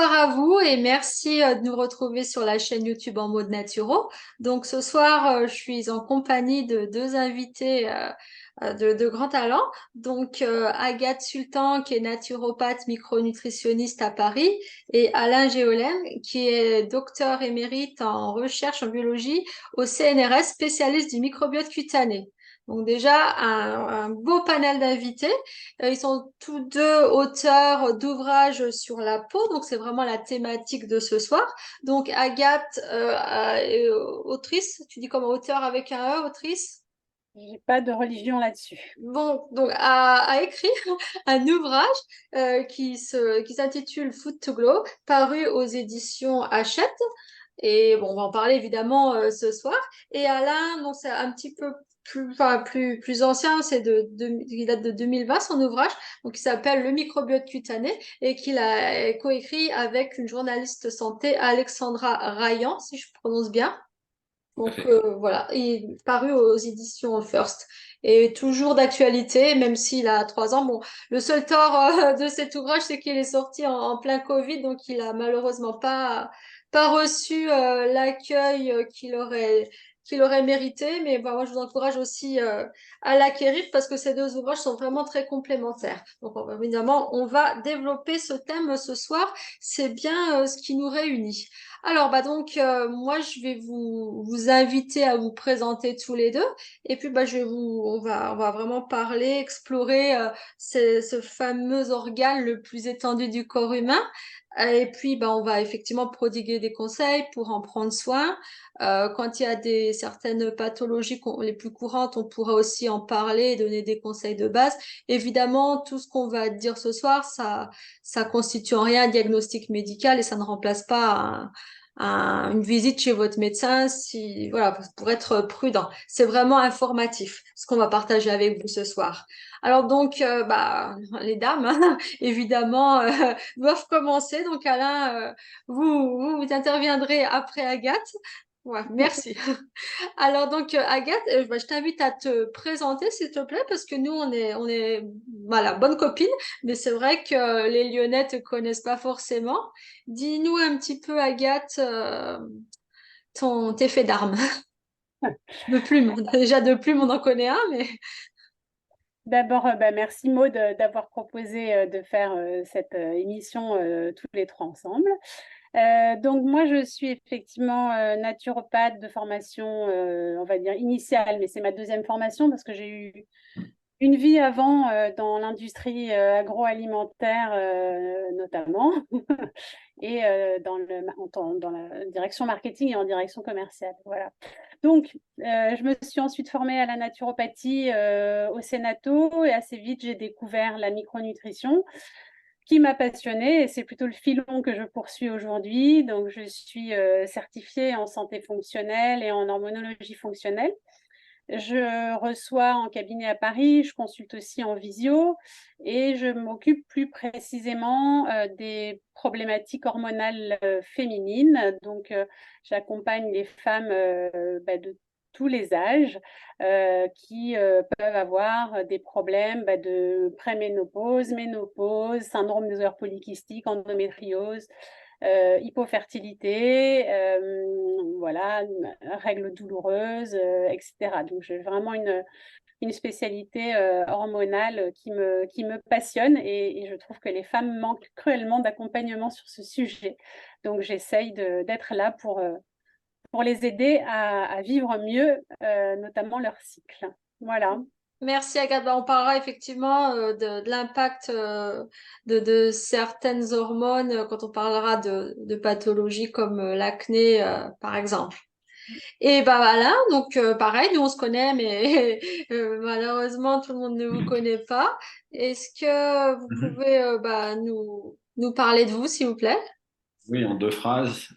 Bonsoir à vous et merci de nous retrouver sur la chaîne YouTube En Mode Naturo. Donc ce soir, je suis en compagnie de deux invités de grand talent. Donc Agathe Sultan qui est naturopathe micronutritionniste à Paris et Alain Géolène qui est docteur émérite en recherche en biologie au CNRS, spécialiste du microbiote cutané. Donc déjà un beau panel d'invités. Ils sont tous deux auteurs d'ouvrages sur la peau, donc c'est vraiment la thématique de ce soir. Donc Agathe, autrice, tu dis comme auteur avec un E, autrice? J'ai pas de religion là-dessus. Bon, donc a écrit un ouvrage qui s'intitule Food to Glow, paru aux éditions Hachette. Et bon, on va en parler évidemment ce soir. Et Alain, donc c'est un petit peu plus ancien, il date de 2020 son ouvrage, donc il s'appelle Le microbiote cutané et qu'il a coécrit avec une journaliste santé, Alexandra Rayan, si je prononce bien. Tout à Donc fait. voilà, il est paru aux éditions First et toujours d'actualité, même s'il a 3 ans. Bon, le seul tort de cet ouvrage, c'est qu'il est sorti en plein Covid, donc il a malheureusement pas reçu l'accueil qu'il aurait mérité. Mais bah, moi, je vous encourage aussi à l'acquérir parce que ces deux ouvrages sont vraiment très complémentaires. Donc évidemment, on va développer ce thème ce soir. C'est bien ce qui nous réunit. Alors, bah donc, moi, je vais vous inviter à vous présenter tous les deux. Et puis, bah, on va vraiment parler, explorer ce fameux organe le plus étendu du corps humain. Et puis, bah, on va effectivement prodiguer des conseils pour en prendre soin. Quand il y a certaines pathologies les plus courantes, on pourra aussi en parler et donner des conseils de base. Évidemment, tout ce qu'on va dire ce soir, ça constitue en rien un diagnostic médical et ça ne remplace pas une visite chez votre médecin voilà, pour être prudent. C'est vraiment informatif, ce qu'on va partager avec vous ce soir. Alors donc, bah, les dames, hein, évidemment, doivent commencer. Donc Alain, vous interviendrez après Agathe. Ouais, merci. Alors donc Agathe, bah, je t'invite à te présenter s'il te plaît parce que nous on est voilà, bonne copine, mais c'est vrai que les Lyonnais te connaissent pas forcément. Dis-nous un petit peu Agathe tes faits d'armes de plumes. Déjà de plumes on en connaît un mais D'abord, merci Maud d'avoir proposé de faire cette émission tous les trois ensemble. Donc moi, je suis effectivement naturopathe de formation, on va dire initiale, mais c'est ma deuxième formation parce que j'ai eu une vie avant dans l'industrie agroalimentaire notamment et dans la direction marketing et en direction commerciale. Voilà. Donc, je me suis ensuite formée à la naturopathie au Sénato et assez vite, j'ai découvert la micronutrition qui m'a passionnée et c'est plutôt le filon que je poursuis aujourd'hui. Donc, je suis certifiée en santé fonctionnelle et en hormonologie fonctionnelle. Je reçois en cabinet à Paris, je consulte aussi en visio et je m'occupe plus précisément des problématiques hormonales féminines. Donc, j'accompagne les femmes de tous les âges qui peuvent avoir des problèmes de préménopause, ménopause, syndrome des ovaires polykystiques, endométriose, hypofertilité, voilà, règles douloureuses, etc. Donc, j'ai vraiment une spécialité hormonale qui me passionne et je trouve que les femmes manquent cruellement d'accompagnement sur ce sujet. Donc, j'essaye d'être là pour les aider à vivre mieux, notamment leur cycle. Voilà. merci Agathe. Bah, on parlera effectivement de l'impact de certaines hormones quand on parlera de pathologies comme l'acné par exemple. Et bah voilà, donc pareil, nous on se connaît, mais malheureusement tout le monde ne vous connaît pas. Est-ce que vous Mhm. pouvez bah, nous parler de vous, s'il vous plaît? Oui, en deux phrases.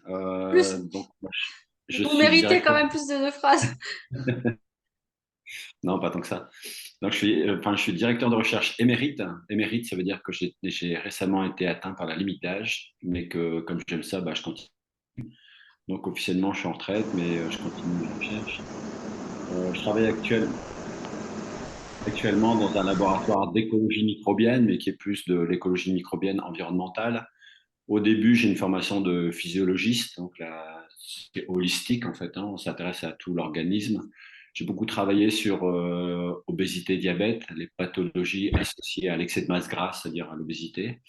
Plus, Donc, moi, je vous suis méritez quand directeur. même plus de 2 phrases. Non, pas tant que ça. Donc, je suis directeur de recherche émérite. Émérite, ça veut dire que j'ai récemment été atteint par la limite d'âge, mais que comme j'aime ça, bah, je continue. Donc, officiellement, je suis en retraite, mais je continue mes recherches. Je travaille actuellement dans un laboratoire d'écologie microbienne, mais qui est plus de l'écologie microbienne environnementale, Au début, j'ai une formation de physiologiste, donc c'est holistique en fait, hein, on s'intéresse à tout l'organisme. J'ai beaucoup travaillé sur obésité, diabète, les pathologies associées à l'excès de masse grasse, c'est-à-dire à l'obésité.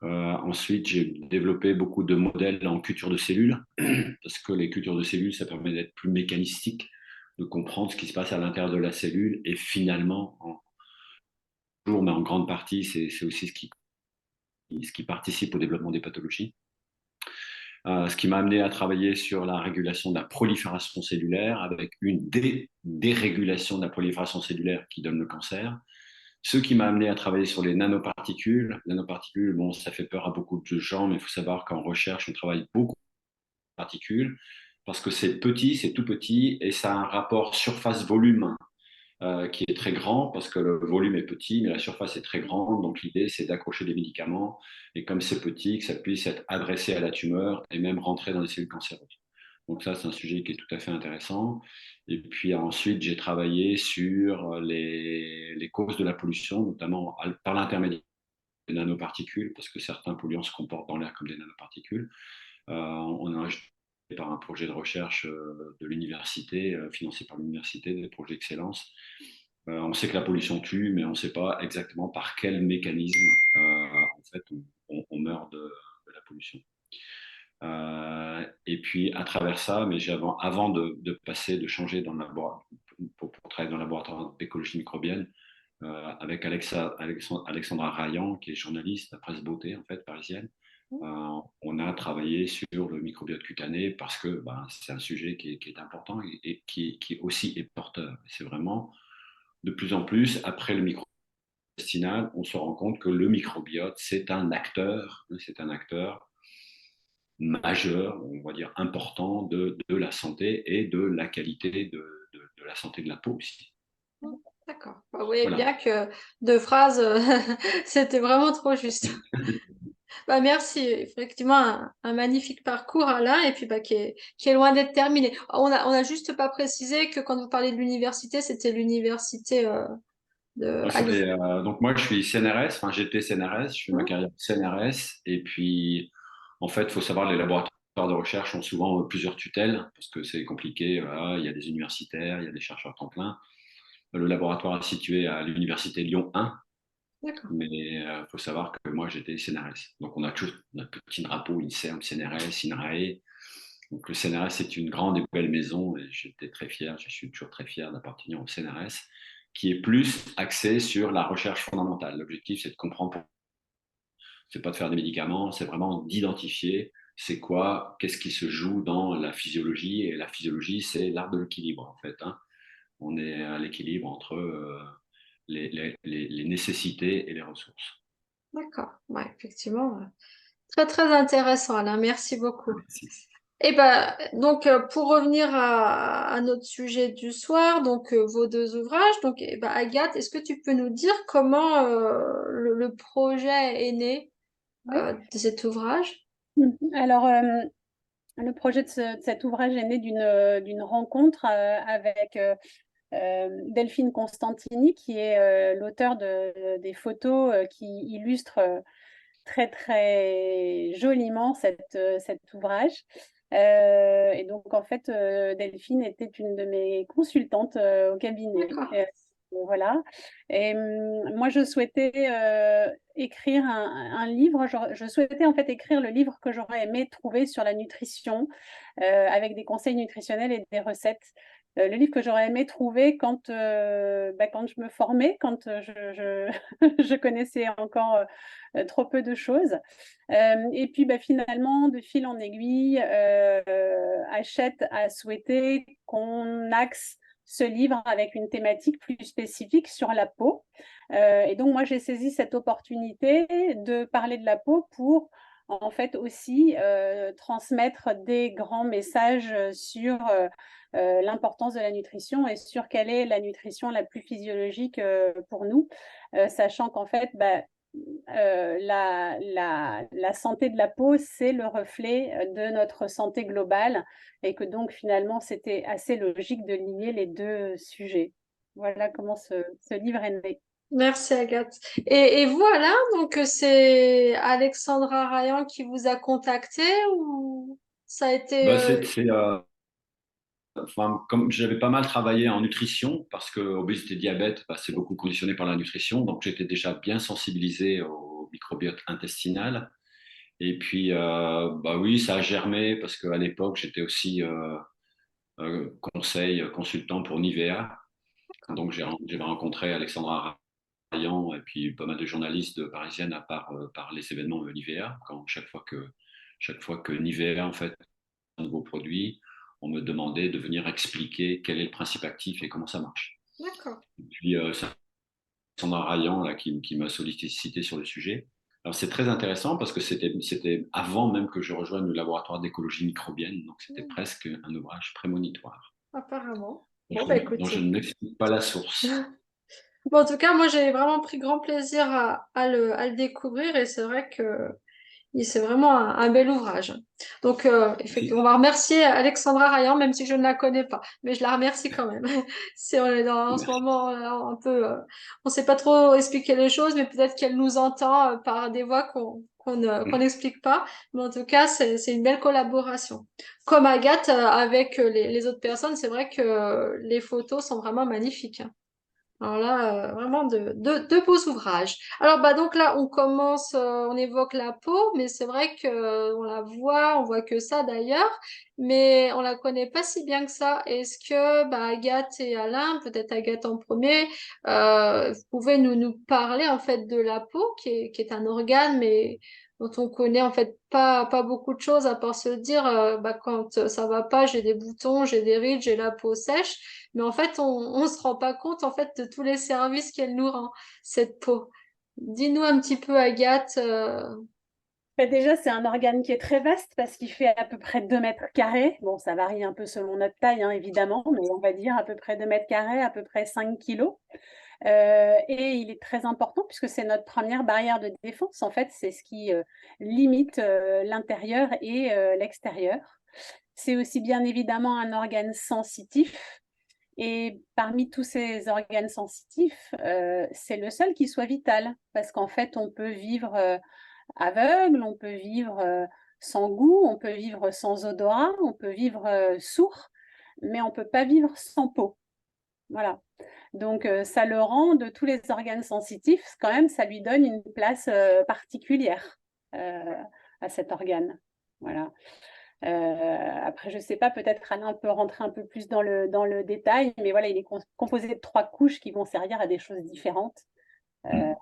Ensuite, j'ai développé beaucoup de modèles en culture de cellules, parce que les cultures de cellules, ça permet d'être plus mécanistique, de comprendre ce qui se passe à l'intérieur de la cellule, et finalement, mais en grande partie, c'est aussi ce qui participe au développement des pathologies. Ce qui m'a amené à travailler sur la régulation de la prolifération cellulaire avec une dérégulation de la prolifération cellulaire qui donne le cancer. Ce qui m'a amené à travailler sur les nanoparticules. Les nanoparticules, bon, ça fait peur à beaucoup de gens, mais il faut savoir qu'en recherche, on travaille beaucoup de particules parce que c'est petit, c'est tout petit et ça a un rapport surface-volume qui est très grand parce que le volume est petit, mais la surface est très grande. Donc l'idée, c'est d'accrocher des médicaments et comme c'est petit, que ça puisse être adressé à la tumeur et même rentrer dans les cellules cancéreuses. Donc ça, c'est un sujet qui est tout à fait intéressant. Et puis ensuite, j'ai travaillé sur les causes de la pollution, notamment par l'intermédiaire des nanoparticules, parce que certains polluants se comportent dans l'air comme des nanoparticules. On a par un projet de recherche de l'université, financé par l'université, des projets d'excellence. On sait que la pollution tue, mais on ne sait pas exactement par quel mécanisme en fait, on meurt de la pollution. Et puis à travers ça, mais avant de passer, de changer dans le laboratoire, pour travailler dans le laboratoire d'écologie microbienne, avec Alexandra Rayan, qui est journaliste à Presse Beauté, en fait, parisienne. On a travaillé sur le microbiote cutané parce que c'est un sujet qui est important et qui aussi est porteur. C'est vraiment de plus en plus, après le microbiote intestinal, on se rend compte que le microbiote, c'est un acteur majeur, on va dire important de la santé et de la qualité de la santé de la peau aussi. D'accord. Vous voyez Voilà. bien que deux phrases, c'était vraiment trop juste. Merci. Effectivement, un magnifique parcours, Alain, et puis qui est loin d'être terminé. On a juste pas précisé que quand vous parlez de l'université, c'était l'université de Donc moi, je suis CNRS, enfin j'étais CNRS, je fais ma Hein. carrière CNRS, et puis en fait, il faut savoir, les laboratoires de recherche ont souvent plusieurs tutelles, parce que c'est compliqué, voilà, il y a des universitaires, il y a des chercheurs temps plein. Le laboratoire est situé à l'université Lyon 1, D'accord. mais il faut savoir que moi, j'étais CNRS. Donc on a toujours notre petit drapeau, INSERM, CNRS, INRAE. Donc le CNRS, c'est une grande et belle maison, et j'étais très fier, je suis toujours très fier d'appartenir au CNRS, qui est plus axé sur la recherche fondamentale. L'objectif, c'est de comprendre, c'est pas de faire des médicaments, c'est vraiment d'identifier c'est quoi, qu'est-ce qui se joue dans la physiologie. Et la physiologie, c'est l'art de l'équilibre, en fait. Hein. On est à l'équilibre entre les nécessités et les ressources. D'accord. Ouais, effectivement. Très, très intéressant, Alain. Merci beaucoup. Merci. Et donc pour revenir à notre sujet du soir, donc vos deux ouvrages, donc Agathe, est-ce que tu peux nous dire comment le projet est né Oui. de cet ouvrage? Alors, le projet de cet ouvrage est né d'une rencontre avec Delphine Constantini, qui est l'auteur des photos qui illustrent très, très joliment cet ouvrage. Et donc, en fait, Delphine était une de mes consultantes au cabinet. D'accord, Voilà. Et moi, je souhaitais écrire un livre. Je souhaitais en fait écrire le livre que j'aurais aimé trouver sur la nutrition, avec des conseils nutritionnels et des recettes. Le livre que j'aurais aimé trouver quand je me formais, quand je connaissais encore trop peu de choses. Et puis finalement, de fil en aiguille, Hachette a souhaité qu'on axe ce livre avec une thématique plus spécifique sur la peau. Et donc, moi, j'ai saisi cette opportunité de parler de la peau pour en fait aussi transmettre des grands messages sur l'importance de la nutrition et sur quelle est la nutrition la plus physiologique pour nous, sachant qu'en fait, la santé de la peau, c'est le reflet de notre santé globale et que donc finalement, c'était assez logique de lier les deux sujets. Voilà comment ce livre est né. Merci Agathe. Et voilà, donc c'est Alexandra Rayan qui vous a contacté ou ça a été... Bah, enfin, comme j'avais pas mal travaillé en nutrition, parce que obésité diabète, bah, c'est beaucoup conditionné par la nutrition, donc j'étais déjà bien sensibilisé au microbiote intestinal. Et puis, bah oui, ça a germé parce qu'à l'époque, j'étais aussi consultant pour Nivea. Donc, j'avais rencontré Alexandra Rayan et puis pas mal de journalistes parisiennes à part par les événements de Nivea. Chaque fois que Nivea, en fait, un nouveau produit, on me demandait de venir expliquer quel est le principe actif et comment ça marche. D'accord. Et puis, c'est Alexandra Rayan là, qui m'a sollicité sur le sujet. Alors, c'est très intéressant parce que c'était avant même que je rejoigne le laboratoire d'écologie microbienne, donc c'était Hmm, presque un ouvrage prémonitoire. apparemment. Bon, bah Donc, je écoutez. n'explique pas la source. Bon, en tout cas, moi, j'ai vraiment pris grand plaisir à le découvrir et c'est vrai que c'est vraiment un bel ouvrage. Donc, effectivement, on Merci. va remercier Alexandra Rayan, même si je ne la connais pas, mais je la remercie quand même. Si on est en ce Merci. moment un peu, on sait pas trop expliquer les choses, mais peut-être qu'elle nous entend par des voix qu'on n'explique pas. Mais en tout cas, c'est une belle collaboration. Comme Agathe avec les autres personnes, c'est vrai que les photos sont vraiment magnifiques, hein. Alors là, vraiment de beaux ouvrages. Alors bah donc là, on commence, on évoque la peau, mais c'est vrai que on la voit, on voit que ça d'ailleurs, mais on la connaît pas si bien que ça. Est-ce que bah, Agathe et Alain, peut-être Agathe en premier, vous pouvez nous parler en fait de la peau, qui est un organe, mais dont on connaît en fait pas beaucoup de choses à part se dire bah, quand ça va pas, j'ai des boutons, j'ai des rides, j'ai la peau sèche. Mais en fait, on se rend pas compte en fait de tous les services qu'elle nous rend, cette peau. Dis-nous un petit peu, Agathe. Bah, déjà, c'est un organe qui est très vaste parce qu'il fait à peu près 2 mètres carrés. Bon, ça varie un peu selon notre taille, hein, évidemment, mais on va dire à peu près 2 mètres carrés, à peu près 5 kilos. Et il est très important puisque c'est notre première barrière de défense. En fait, c'est ce qui limite l'intérieur et l'extérieur. C'est aussi bien évidemment un organe sensitif. Et parmi tous ces organes sensitifs, c'est le seul qui soit vital parce qu'en fait, on peut vivre aveugle, on peut vivre sans goût, on peut vivre sans odorat, on peut vivre sourd, mais on ne peut pas vivre sans peau. Voilà. Donc, ça le rend de tous les organes sensitifs, quand même, ça lui donne une place particulière à cet organe. Voilà. Après, je ne sais pas, peut-être Alain peut rentrer un peu plus dans le détail, mais voilà, il est composé de 3 couches qui vont servir à des choses différentes. Euh,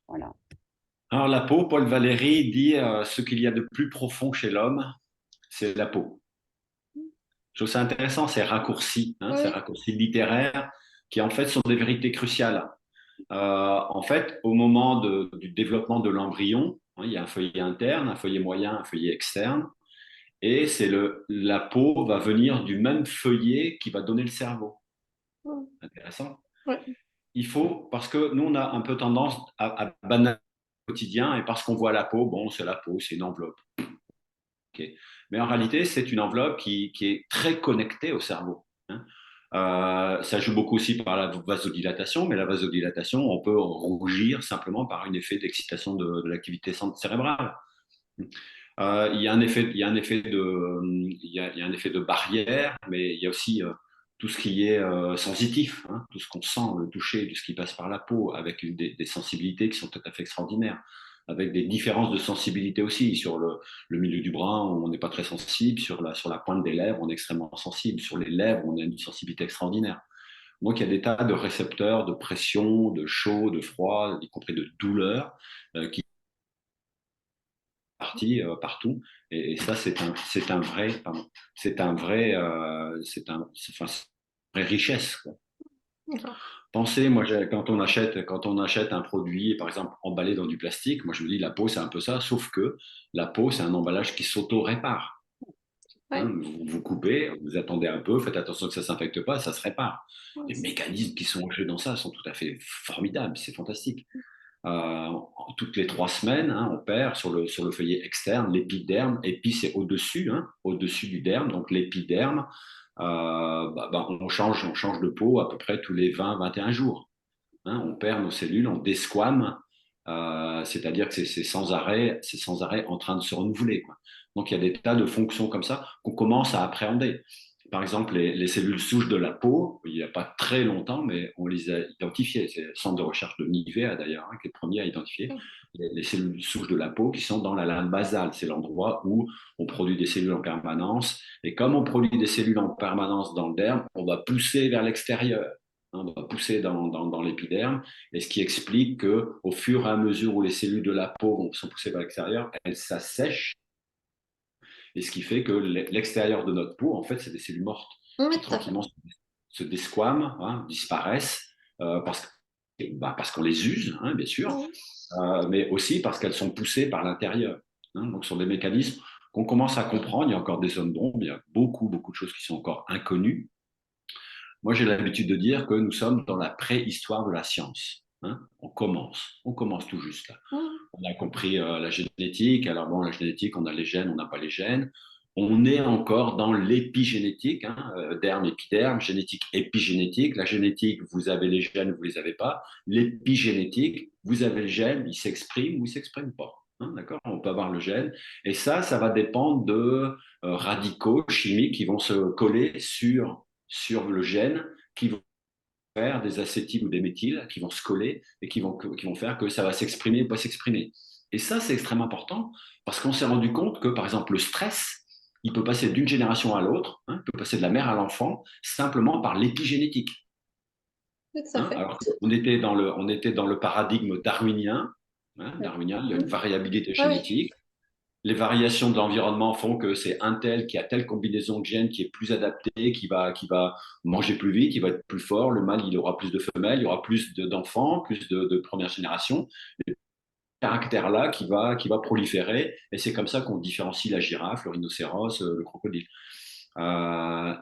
voilà. Alors, la peau, Paul Valéry dit ce qu'il y a de plus profond chez l'homme, c'est la peau. Je trouve ça intéressant, ces raccourcis, hein, ces Oui, raccourcis littéraires qui en fait sont des vérités cruciales. En fait, au moment du développement de l'embryon, hein, il y a un feuillet interne, un feuillet moyen, un feuillet externe, et la peau va venir du même feuillet qui va donner le cerveau. Intéressant. oui, Parce que nous, on a un peu tendance à banaliser le quotidien, et parce qu'on voit la peau, bon, c'est la peau, c'est une enveloppe. Okay. Mais en réalité, c'est une enveloppe qui est très connectée au cerveau, hein. Ça joue beaucoup aussi par la vasodilatation, mais la vasodilatation, on peut rougir simplement par un effet d'excitation de l'activité cérébrale. Il y a un effet, il y a un effet de barrière, mais il y a aussi tout ce qui est sensitif, hein, tout ce qu'on sent, le toucher, tout ce qui passe par la peau, avec des sensibilités qui sont tout à fait extraordinaires, avec des différences de sensibilité aussi. Sur le milieu du bras, on n'est pas très sensible, sur la pointe des lèvres, on est extrêmement sensible, sur les lèvres, on a une sensibilité extraordinaire. Donc il y a des tas de récepteurs de pression, de chaud, de froid, y compris de douleur, qui partie partout. Et ça, c'est un vrai, pardon, c'est un vrai, enfin, c'est une vraie richesse, quoi. d'accord. Pensez, moi, quand on achète un produit, par exemple, emballé dans du plastique, moi, je me dis, la peau, c'est un peu ça, sauf que la peau, c'est un emballage qui s'auto-répare, Oui, hein. Vous coupez, vous attendez un peu, faites attention que ça ne s'infecte pas, ça se répare. oui, Les mécanismes qui sont en jeu dans ça sont tout à fait formidables, c'est fantastique. Euh, Toutes les 3 semaines, hein, on perd sur le feuillet externe l'épiderme. Épi, c'est au-dessus, hein, au-dessus du derme. Donc l'épiderme, on change de peau à peu près tous les 20-21 jours. hein, on perd nos cellules, on desquame, c'est-à-dire que c'est sans arrêt, en train de se renouveler, quoi. Donc il y a des tas de fonctions comme ça qu'on commence à appréhender. Par exemple, les cellules souches de la peau, il n'y a pas très longtemps, mais on les a identifiées. C'est le centre de recherche de NIVEA d'ailleurs, hein, qui est le premier à identifier les cellules souches de la peau qui sont dans la lame basale. C'est l'endroit où on produit des cellules en permanence. Et comme on produit des cellules en permanence dans le derme, on va pousser vers l'extérieur. Hein, on va pousser dans l'épiderme, et ce qui explique qu'au fur et à mesure où les cellules de la peau sont poussées vers l'extérieur, elles s'assèchent, et ce qui fait que l'extérieur de notre peau, en fait, c'est des cellules mortes Oui, qui tout à fait. tranquillement se desquament, hein, disparaissent, parce qu'on les use, hein, bien sûr, Mhm. mais aussi parce qu'elles sont poussées par l'intérieur. Hein. Donc, ce sont des mécanismes qu'on commence à comprendre. Il y a encore des zones d'ombre, il y a beaucoup, beaucoup de choses qui sont encore inconnues. Moi, j'ai l'habitude de dire que nous sommes dans la préhistoire de la science. Hein. On commence tout juste là. Mhm. On a compris la génétique. Alors bon, la génétique, on a les gènes, on n'a pas les gènes. On est encore dans l'épigénétique, hein, derme, épiderme, génétique, épigénétique. La génétique, vous avez les gènes, vous les avez pas. L'épigénétique, vous avez le gène, il s'exprime ou il s'exprime pas. Hein, d'accord. On peut avoir le gène. Et ça va dépendre de radicaux chimiques qui vont se coller sur le gène, qui vont faire des acétyles ou des méthyles, qui vont se coller et qui vont faire que ça va s'exprimer ou pas s'exprimer. Et ça, c'est extrêmement important parce qu'on s'est rendu compte que, par exemple, le stress, il peut passer d'une génération à l'autre, hein, il peut passer de la mère à l'enfant simplement par l'épigénétique. Oui, tout à Hein. fait. Alors on était dans le paradigme darwinien, hein, darwinien, il y a une Mhm. variabilité Oui, oui. génétique. Les variations de l'environnement font que c'est un tel qui a telle combinaison de gènes qui est plus adapté, qui va manger plus vite, qui va être plus fort. Le mâle, il aura plus de femelles, il y aura plus d'enfants, plus de première génération. Et ce caractère-là qui va proliférer. Et c'est comme ça qu'on différencie la girafe, le rhinocéros, le crocodile. Euh,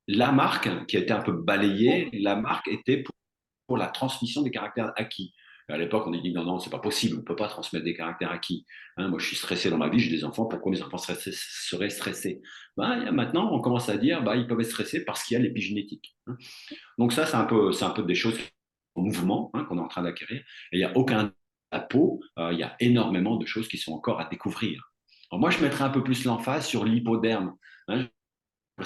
la marque, qui a été un peu balayée, la marque était pour la transmission des caractères acquis. À l'époque, on a dit non, non, c'est pas possible, on ne peut pas transmettre des caractères acquis. Hein, moi, je suis stressé dans ma vie, j'ai des enfants, pourquoi mes enfants seraient stressés? Maintenant, on commence à dire ils peuvent être stressés parce qu'il y a l'épigénétique. Hein. Donc ça, c'est un peu des choses en mouvement, hein, qu'on est en train d'acquérir. Et il n'y a aucun la peau, il y a énormément de choses qui sont encore à découvrir. Alors moi, je mettrais un peu plus l'emphase sur l'hypoderme. Hein,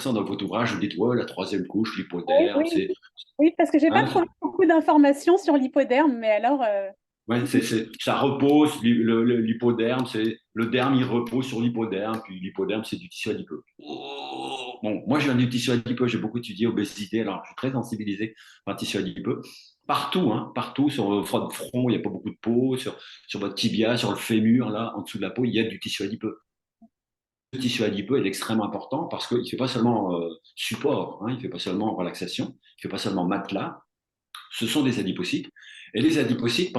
dans votre ouvrage, vous dites, ouais, la troisième couche, Oui, l'hypoderme, oui, c'est... oui, parce que j'ai pas Hein, trouvé beaucoup d'informations sur l'hypoderme, mais alors, ouais, ça repose, l'hypoderme, c'est le derme, il repose sur l'hypoderme, puis l'hypoderme, c'est du tissu adipeux. Oh, bon, moi, je viens du tissu adipeux, j'ai beaucoup étudié obésité, alors je suis très sensibilisé par le tissu adipeux. Partout, hein, partout, sur le front, il n'y a pas beaucoup de peau, sur votre tibia, sur le fémur, là, en dessous de la peau, il y a du tissu adipeux. Le tissu adipeux est extrêmement important parce qu'il ne fait pas seulement support, hein, il ne fait pas seulement relaxation, il ne fait pas seulement matelas, ce sont des adipocytes. Et les adipocytes,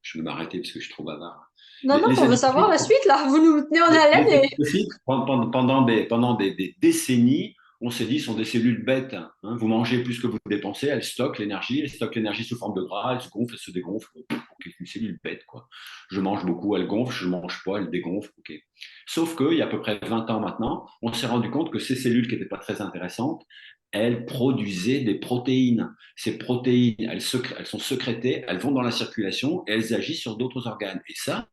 je vais m'arrêter parce que je suis trop bavard. Non, non, Les on veut savoir adipocytes, la suite, là. Vous nous tenez en les haleine et... adipocytes pendant des décennies, on s'est dit, sont des cellules bêtes. Hein. Vous mangez plus que vous dépensez, elles stockent l'énergie sous forme de gras, elles se gonflent, elles se dégonflent. Ok, une cellule bête, quoi. Je mange beaucoup, elle gonfle, je ne mange pas, elle dégonfle. Ok. Sauf qu'il y a à peu près 20 ans maintenant, on s'est rendu compte que ces cellules qui n'étaient pas très intéressantes, elles produisaient des protéines. Ces protéines, elles sont sécrétées, elles vont dans la circulation et elles agissent sur d'autres organes. Et ça,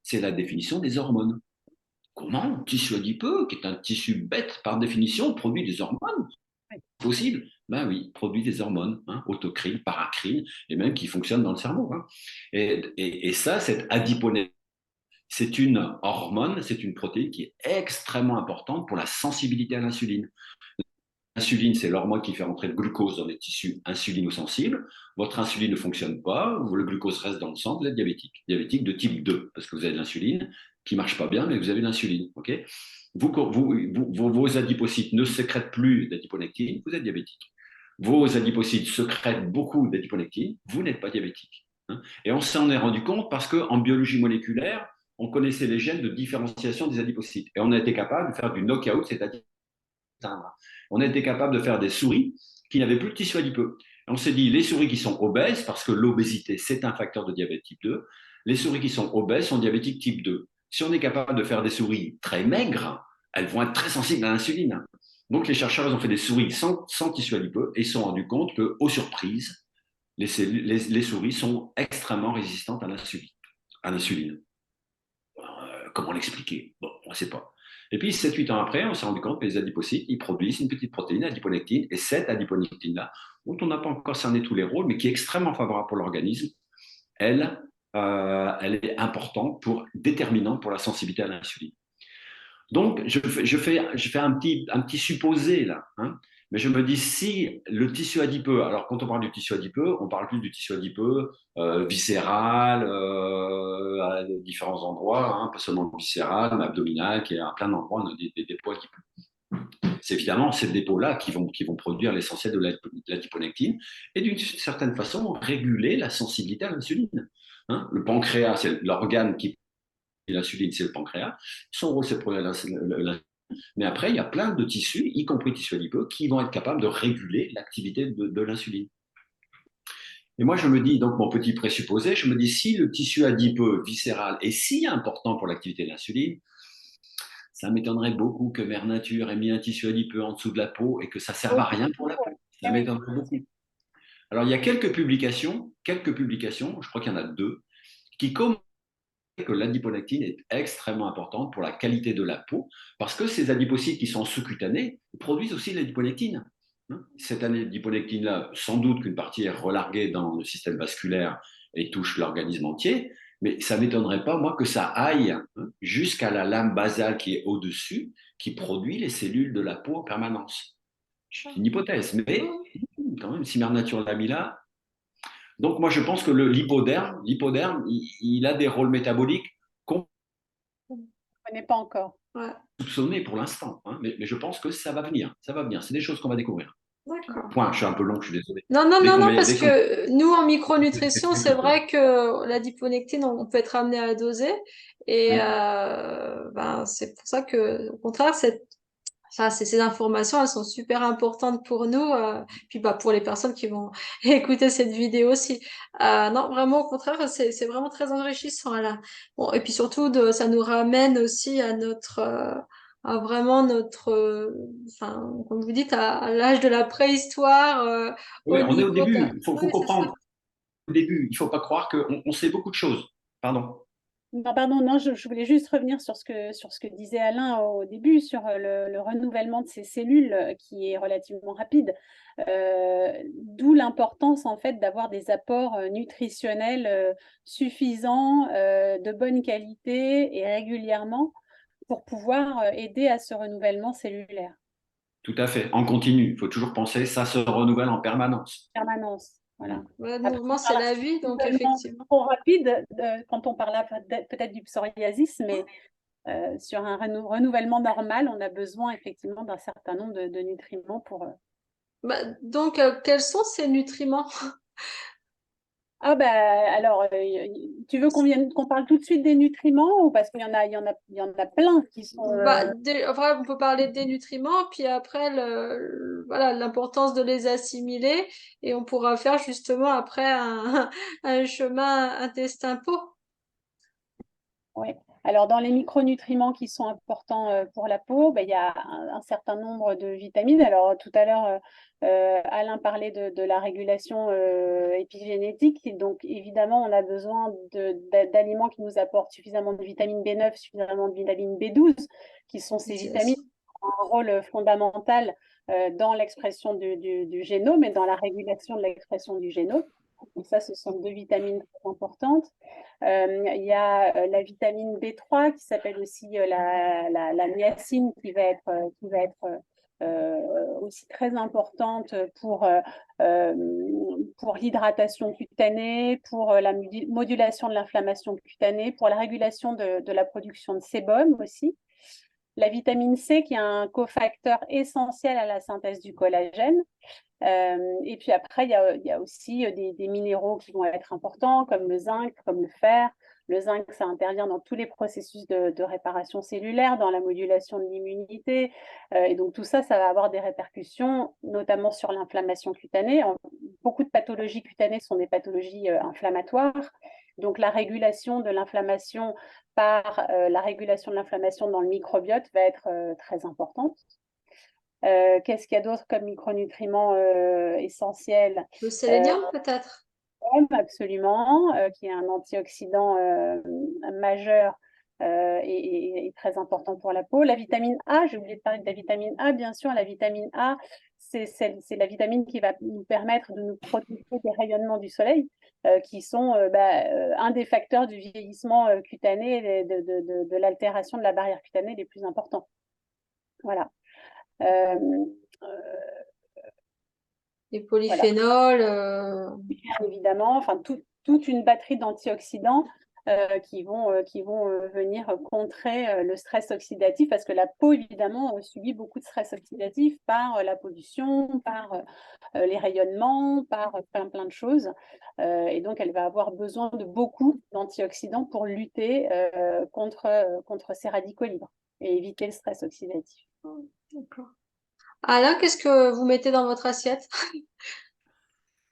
c'est la définition des hormones. Comment un tissu adipeux, qui est un tissu bête par définition, produit des hormones? Possible? Ben oui, produit des hormones, hein, autocrines, paracrines, et même qui fonctionnent dans le cerveau. Hein. Et ça, cette adiponèse, c'est une hormone, c'est une protéine qui est extrêmement importante pour la sensibilité à l'insuline. L'insuline, c'est l'hormone qui fait rentrer le glucose dans les tissus insulinosensibles. Votre insuline ne fonctionne pas, le glucose reste dans le sang, vous êtes diabétique. Diabétique de type 2, parce que vous avez de l'insuline qui ne marche pas bien, mais vous avez de l'insuline. Okay, vos adipocytes ne sécrètent plus d'adiponectine, vous êtes diabétique. Vos adipocytes sécrètent beaucoup d'adiponectine, vous n'êtes pas diabétique. Hein. Et on s'en est rendu compte parce qu'en biologie moléculaire, on connaissait les gènes de différenciation des adipocytes. Et on a été capable de faire du knockout, c'est-à-dire on a été capable de faire des souris qui n'avaient plus de tissu adipeux. Et on s'est dit, les souris qui sont obèses, parce que l'obésité, c'est un facteur de diabète type 2, les souris qui sont obèses sont diabétiques type 2. Si on est capable de faire des souris très maigres, elles vont être très sensibles à l'insuline. Donc les chercheurs ont fait des souris sans tissu adipeux et ils se sont rendus compte que, aux surprises, les souris sont extrêmement résistantes à l'insuline. Comment l'expliquer? Bon, on ne sait pas. Et puis, 7-8 ans après, on s'est rendu compte que les adipocytes, ils produisent une petite protéine, adiponectine, et cette adiponectine-là, dont on n'a pas encore cerné tous les rôles, mais qui est extrêmement favorable pour l'organisme, elle, elle est importante déterminante pour la sensibilité à l'insuline. Donc, je fais un petit supposé là, hein, mais je me dis si le tissu adipeux, alors quand on parle du tissu adipeux, on parle plus du tissu adipeux viscéral à différents endroits, hein, pas seulement viscéral, mais abdominal, qui est à plein d'endroits, on a des dépôts adipeux. C'est évidemment ces dépôts-là qui vont produire l'essentiel de l'adiponectine et d'une certaine façon réguler la sensibilité à l'insuline. Hein. Le pancréas, c'est l'organe qui l'insuline, c'est le pancréas. Son rôle, c'est de produire l'insuline. Mais après, il y a plein de tissus, y compris tissus adipeux, qui vont être capables de réguler l'activité de l'insuline. Et moi, je me dis, donc mon petit présupposé, je me dis, si le tissu adipeux viscéral est si important pour l'activité de l'insuline, ça m'étonnerait beaucoup que Mère Nature ait mis un tissu adipeux en dessous de la peau et que ça ne serve à rien pour la peau. Ça m'étonnerait beaucoup. Alors, il y a quelques publications, je crois qu'il y en a 2, qui commencent que l'adiponectine est extrêmement importante pour la qualité de la peau, parce que ces adipocytes qui sont sous-cutanés produisent aussi de l'adiponectine. Cette adiponectine-là, sans doute qu'une partie est relarguée dans le système vasculaire et touche l'organisme entier, mais ça ne m'étonnerait pas, moi, que ça aille jusqu'à la lame basale qui est au-dessus, qui produit les cellules de la peau en permanence. C'est une hypothèse, mais quand même, si Mère Nature l'a mis là. Donc, moi, je pense que l'hypoderme, il a des rôles métaboliques qu'on Je ne connais pas encore. Ouais. soupçonnés pour l'instant, hein, mais je pense que ça va venir. Ça va venir. C'est des choses qu'on va découvrir. D'accord. Point. Je suis un peu long, je suis désolé. Non, parce que nous, en micronutrition, c'est vrai que la diponectine, on peut être amené à la doser. Et c'est pour ça que, au contraire, ces informations, elles sont super importantes pour nous. Puis pour les personnes qui vont écouter cette vidéo aussi. Non, vraiment, au contraire, c'est vraiment très enrichissant là. Bon, et puis surtout, ça nous ramène aussi à à vraiment comme vous dites, à l'âge de la préhistoire, Oui, au on est au niveau début. Il faut Oui, c'est ça. comprendre. Au début, il ne faut pas croire qu'on sait beaucoup de choses. Pardon. Non, pardon, non, je voulais juste revenir sur ce que disait Alain au début, sur le renouvellement de ces cellules qui est relativement rapide. D'où l'importance en fait d'avoir des apports nutritionnels suffisants, de bonne qualité et régulièrement pour pouvoir aider à ce renouvellement cellulaire. Tout à fait. En continu. Il faut toujours penser, ça se renouvelle en permanence. Permanence, voilà. Ouais, le Après, mouvement, c'est la vie, un donc renouvellement effectivement. trop rapide quand on parle peut-être du psoriasis, mais sur un renouvellement normal, on a besoin effectivement d'un certain nombre de nutriments pour. Donc, quels sont ces nutriments? Ah bah alors, tu veux qu'on parle tout de suite des nutriments ou parce qu'il y en a plein qui sont. Enfin, on peut parler des nutriments, puis après, voilà, l'importance de les assimiler, et on pourra faire justement après un chemin intestin-peau. Oui. Alors, dans les micronutriments qui sont importants pour la peau, il y a un certain nombre de vitamines. Alors, tout à l'heure, Alain parlait de la régulation épigénétique. Donc, évidemment, on a besoin d'aliments qui nous apportent suffisamment de vitamine B9, suffisamment de vitamine B12, qui sont ces vitamines qui ont un rôle fondamental dans l'expression du génome et dans la régulation de l'expression du génome. Donc ça, ce sont 2 vitamines très importantes. Il y a la vitamine B3 qui s'appelle aussi la niacine qui va être aussi très importante pour l'hydratation cutanée, pour la modulation de l'inflammation cutanée, pour la régulation de la production de sébum aussi. La vitamine C qui est un cofacteur essentiel à la synthèse du collagène. Et puis après, il y a aussi des minéraux qui vont être importants, comme le zinc, comme le fer. Le zinc, ça intervient dans tous les processus de réparation cellulaire, dans la modulation de l'immunité. Et donc tout ça, ça va avoir des répercussions, notamment sur l'inflammation cutanée. Beaucoup de pathologies cutanées sont des pathologies inflammatoires. Donc la régulation de l'inflammation par la régulation de l'inflammation dans le microbiote va être très importante. Qu'est-ce qu'il y a d'autre comme micronutriments essentiels? Le Euh, sélénium, peut-être? Absolument, qui est un antioxydant majeur et très important pour la peau. La vitamine A, j'ai oublié de parler de la vitamine A, bien sûr, la vitamine A, c'est la vitamine qui va nous permettre de nous protéger des rayonnements du soleil, qui sont un des facteurs du vieillissement cutané, et de l'altération de la barrière cutanée les plus importants. Voilà. Euh, Les voilà. polyphénols. Bien évidemment, enfin toute une batterie d'antioxydants qui vont venir contrer le stress oxydatif parce que la peau, évidemment, subit beaucoup de stress oxydatif par la pollution, par les rayonnements, par plein de choses. Et donc, elle va avoir besoin de beaucoup d'antioxydants pour lutter contre ces radicaux libres et éviter le stress oxydatif. D'accord. Alain, qu'est-ce que vous mettez dans votre assiette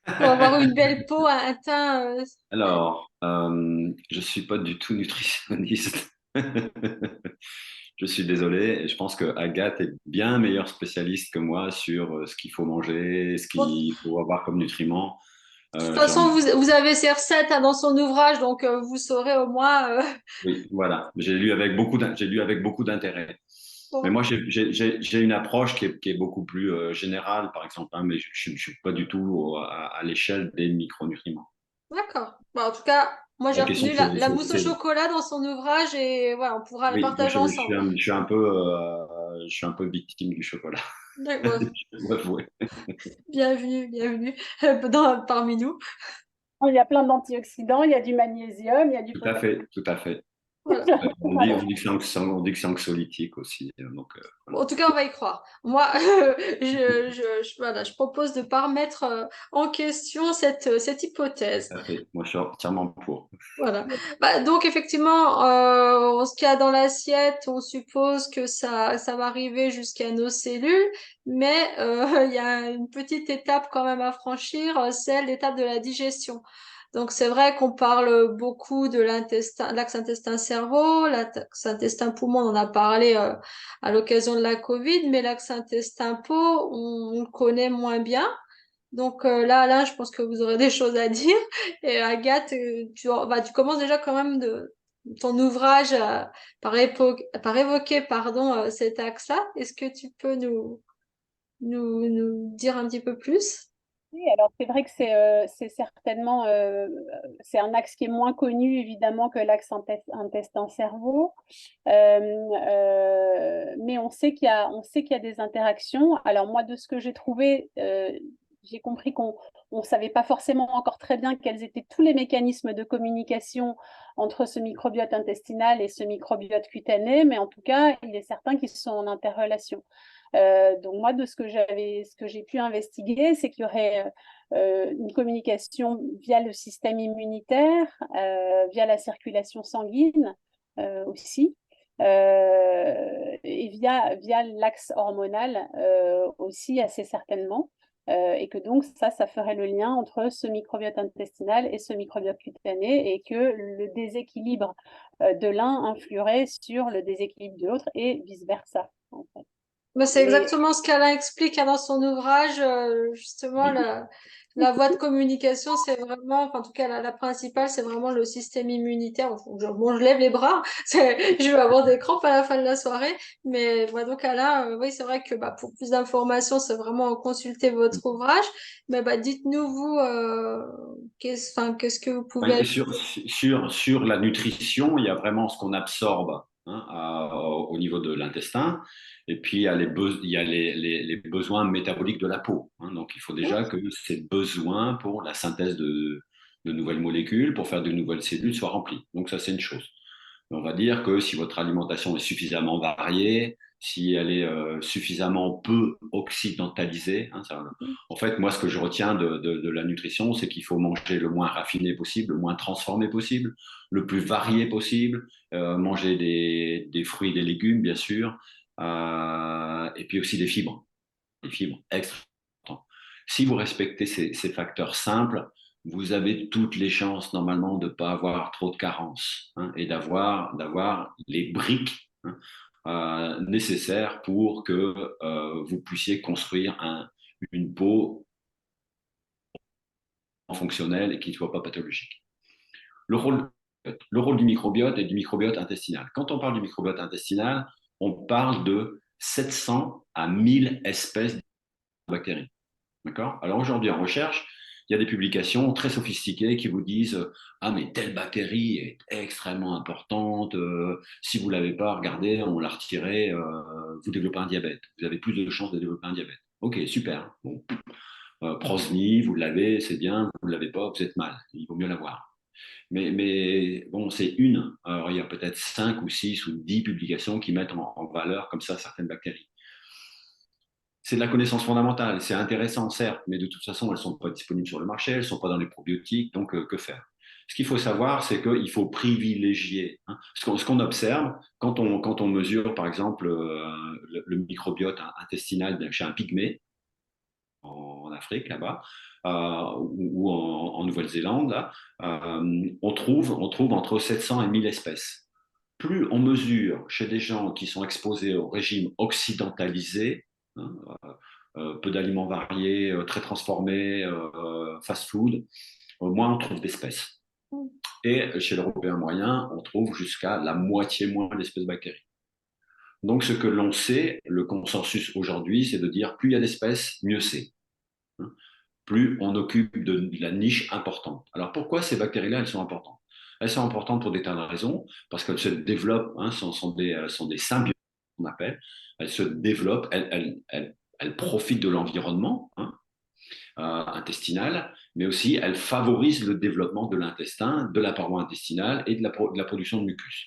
pour avoir une belle peau, un teint Alors, je suis pas du tout nutritionniste. Je suis désolé. Je pense que Agathe est bien meilleure spécialiste que moi sur ce qu'il faut manger, ce bon, qu'il faut avoir comme nutriments. de toute J'ai façon, envie. vous avez ces recettes hein, dans son ouvrage, donc vous saurez au moins. Oui, voilà. J'ai lu avec beaucoup d'intérêt. Mais Bon, moi, j'ai une approche qui est beaucoup plus générale, par exemple, hein, mais je ne suis pas du tout à l'échelle des micronutriments. d'accord. Bon, en tout cas, moi j'ai La question, retenu la mousse au chocolat dans son ouvrage et voilà, on pourra les oui, moi, partager ensemble. je suis un peu victime du chocolat. D'accord. Je dois avouer. Bienvenue, bienvenue parmi nous. Il y a plein d'antioxydants, il y a du magnésium, il y a du Tout à potassium. fait, tout à fait. Voilà. On dit que on dit que c'est anxiolytique aussi. Donc, voilà. En tout cas, on va y croire. Moi, voilà, je propose de ne pas remettre en question cette hypothèse. Tout à fait. Moi, je suis entièrement pour. Voilà. Bah, donc, effectivement, ce qu'il y a dans l'assiette, on suppose que ça va arriver jusqu'à nos cellules, mais il y a une petite étape quand même à franchir, c'est l'étape de la digestion. Donc, c'est vrai qu'on parle beaucoup de l'intestin, l'axe intestin-cerveau, l'axe intestin-poumon, on en a parlé à l'occasion de la Covid, mais l'axe intestin-peau, on le connaît moins bien. Donc là, Alain, je pense que vous aurez des choses à dire. Et Agathe, tu commences déjà quand même ton ouvrage par évoquer pardon, cet axe-là. Est-ce que tu peux nous dire un petit peu plus? Oui, alors c'est vrai que c'est certainement c'est un axe qui est moins connu évidemment que l'axe intestin-cerveau. Mais on sait qu'il y a des interactions. Alors moi, de ce que j'ai trouvé, j'ai compris qu'on ne savait pas forcément encore très bien quels étaient tous les mécanismes de communication entre ce microbiote intestinal et ce microbiote cutané, mais en tout cas, il est certain qu'ils sont en interrelation. Donc moi, ce que j'ai pu investiguer, c'est qu'il y aurait une communication via le système immunitaire, via la circulation sanguine aussi, et via l'axe hormonal aussi assez certainement. Et que donc ça ferait le lien entre ce microbiote intestinal et ce microbiote cutané et que le déséquilibre de l'un influerait sur le déséquilibre de l'autre et vice-versa, en fait. Ben, c'est Mais exactement ce qu'Alain explique hein, dans son ouvrage. Justement, Oui. la voie de communication, c'est vraiment, enfin, en tout cas, la principale, c'est vraiment le système immunitaire. Bon, je lève les bras, je vais avoir des crampes à la fin de la soirée. Mais voilà, donc Alain, oui, c'est vrai que bah, pour plus d'informations, c'est vraiment consulter votre ouvrage. Mais bah, dites-nous, vous, qu'est-ce que vous pouvez... Ouais, sur la nutrition, il y a vraiment ce qu'on absorbe hein, au niveau de l'intestin. Et puis, il y a les besoins métaboliques de la peau. Hein. Donc, il faut déjà que ces besoins pour la synthèse de nouvelles molécules, pour faire de nouvelles cellules, soient remplis. Donc, ça, c'est une chose. On va dire que si votre alimentation est suffisamment variée, si elle est suffisamment peu occidentalisée, hein, en fait, moi, ce que je retiens de la nutrition, c'est qu'il faut manger le moins raffiné possible, le moins transformé possible, le plus varié possible, manger des fruits et des légumes, bien sûr, et puis aussi des fibres extra importantes. Si vous respectez ces facteurs simples, vous avez toutes les chances normalement de ne pas avoir trop de carences hein, et d'avoir les briques hein, nécessaires pour que vous puissiez construire une peau fonctionnelle et qui ne soit pas pathologique. Le rôle du microbiote et du microbiote intestinal. Quand on parle du microbiote intestinal, on parle de 700 à 1000 espèces de bactéries. D'accord? Alors aujourd'hui, en recherche, il y a des publications très sophistiquées qui vous disent ah, mais telle bactérie est extrêmement importante, si vous ne l'avez pas, regardez, on l'a retirée, vous développez un diabète. Vous avez plus de chances de développer un diabète. Ok, super. Bon. Prosni, vous l'avez, c'est bien, vous ne l'avez pas, vous êtes mal. Il vaut mieux l'avoir. Mais bon, c'est une. Alors, il y a peut-être 5 ou 6 ou 10 publications qui mettent en valeur comme ça certaines bactéries. C'est de la connaissance fondamentale, c'est intéressant, certes, mais de toute façon, elles ne sont pas disponibles sur le marché, elles ne sont pas dans les probiotiques, donc que faire? Ce qu'il faut savoir, c'est qu'il faut privilégier. Hein. Ce qu'on observe quand on mesure, par exemple, le microbiote intestinal chez un pygmée, en Afrique, là-bas, ou en Nouvelle-Zélande, là, on trouve entre 700 et 1000 espèces. Plus on mesure chez des gens qui sont exposés au régime occidentalisé, hein, peu d'aliments variés, très transformés, fast-food, moins on trouve d'espèces. Et chez l'Européen moyen, on trouve jusqu'à la moitié moins d'espèces bactéries. Donc, ce que l'on sait, le consensus aujourd'hui, c'est de dire plus il y a d'espèces, mieux c'est. Plus on occupe de la niche importante. Alors, pourquoi ces bactéries-là, elles sont importantes? Elles sont importantes pour des tas de raisons, parce qu'elles se développent, hein, sont des symbiotes, qu'on appelle. Elles se développent, elles profitent de l'environnement, hein, intestinal, mais aussi elles favorisent le développement de l'intestin, de la paroi intestinale et de la production de mucus.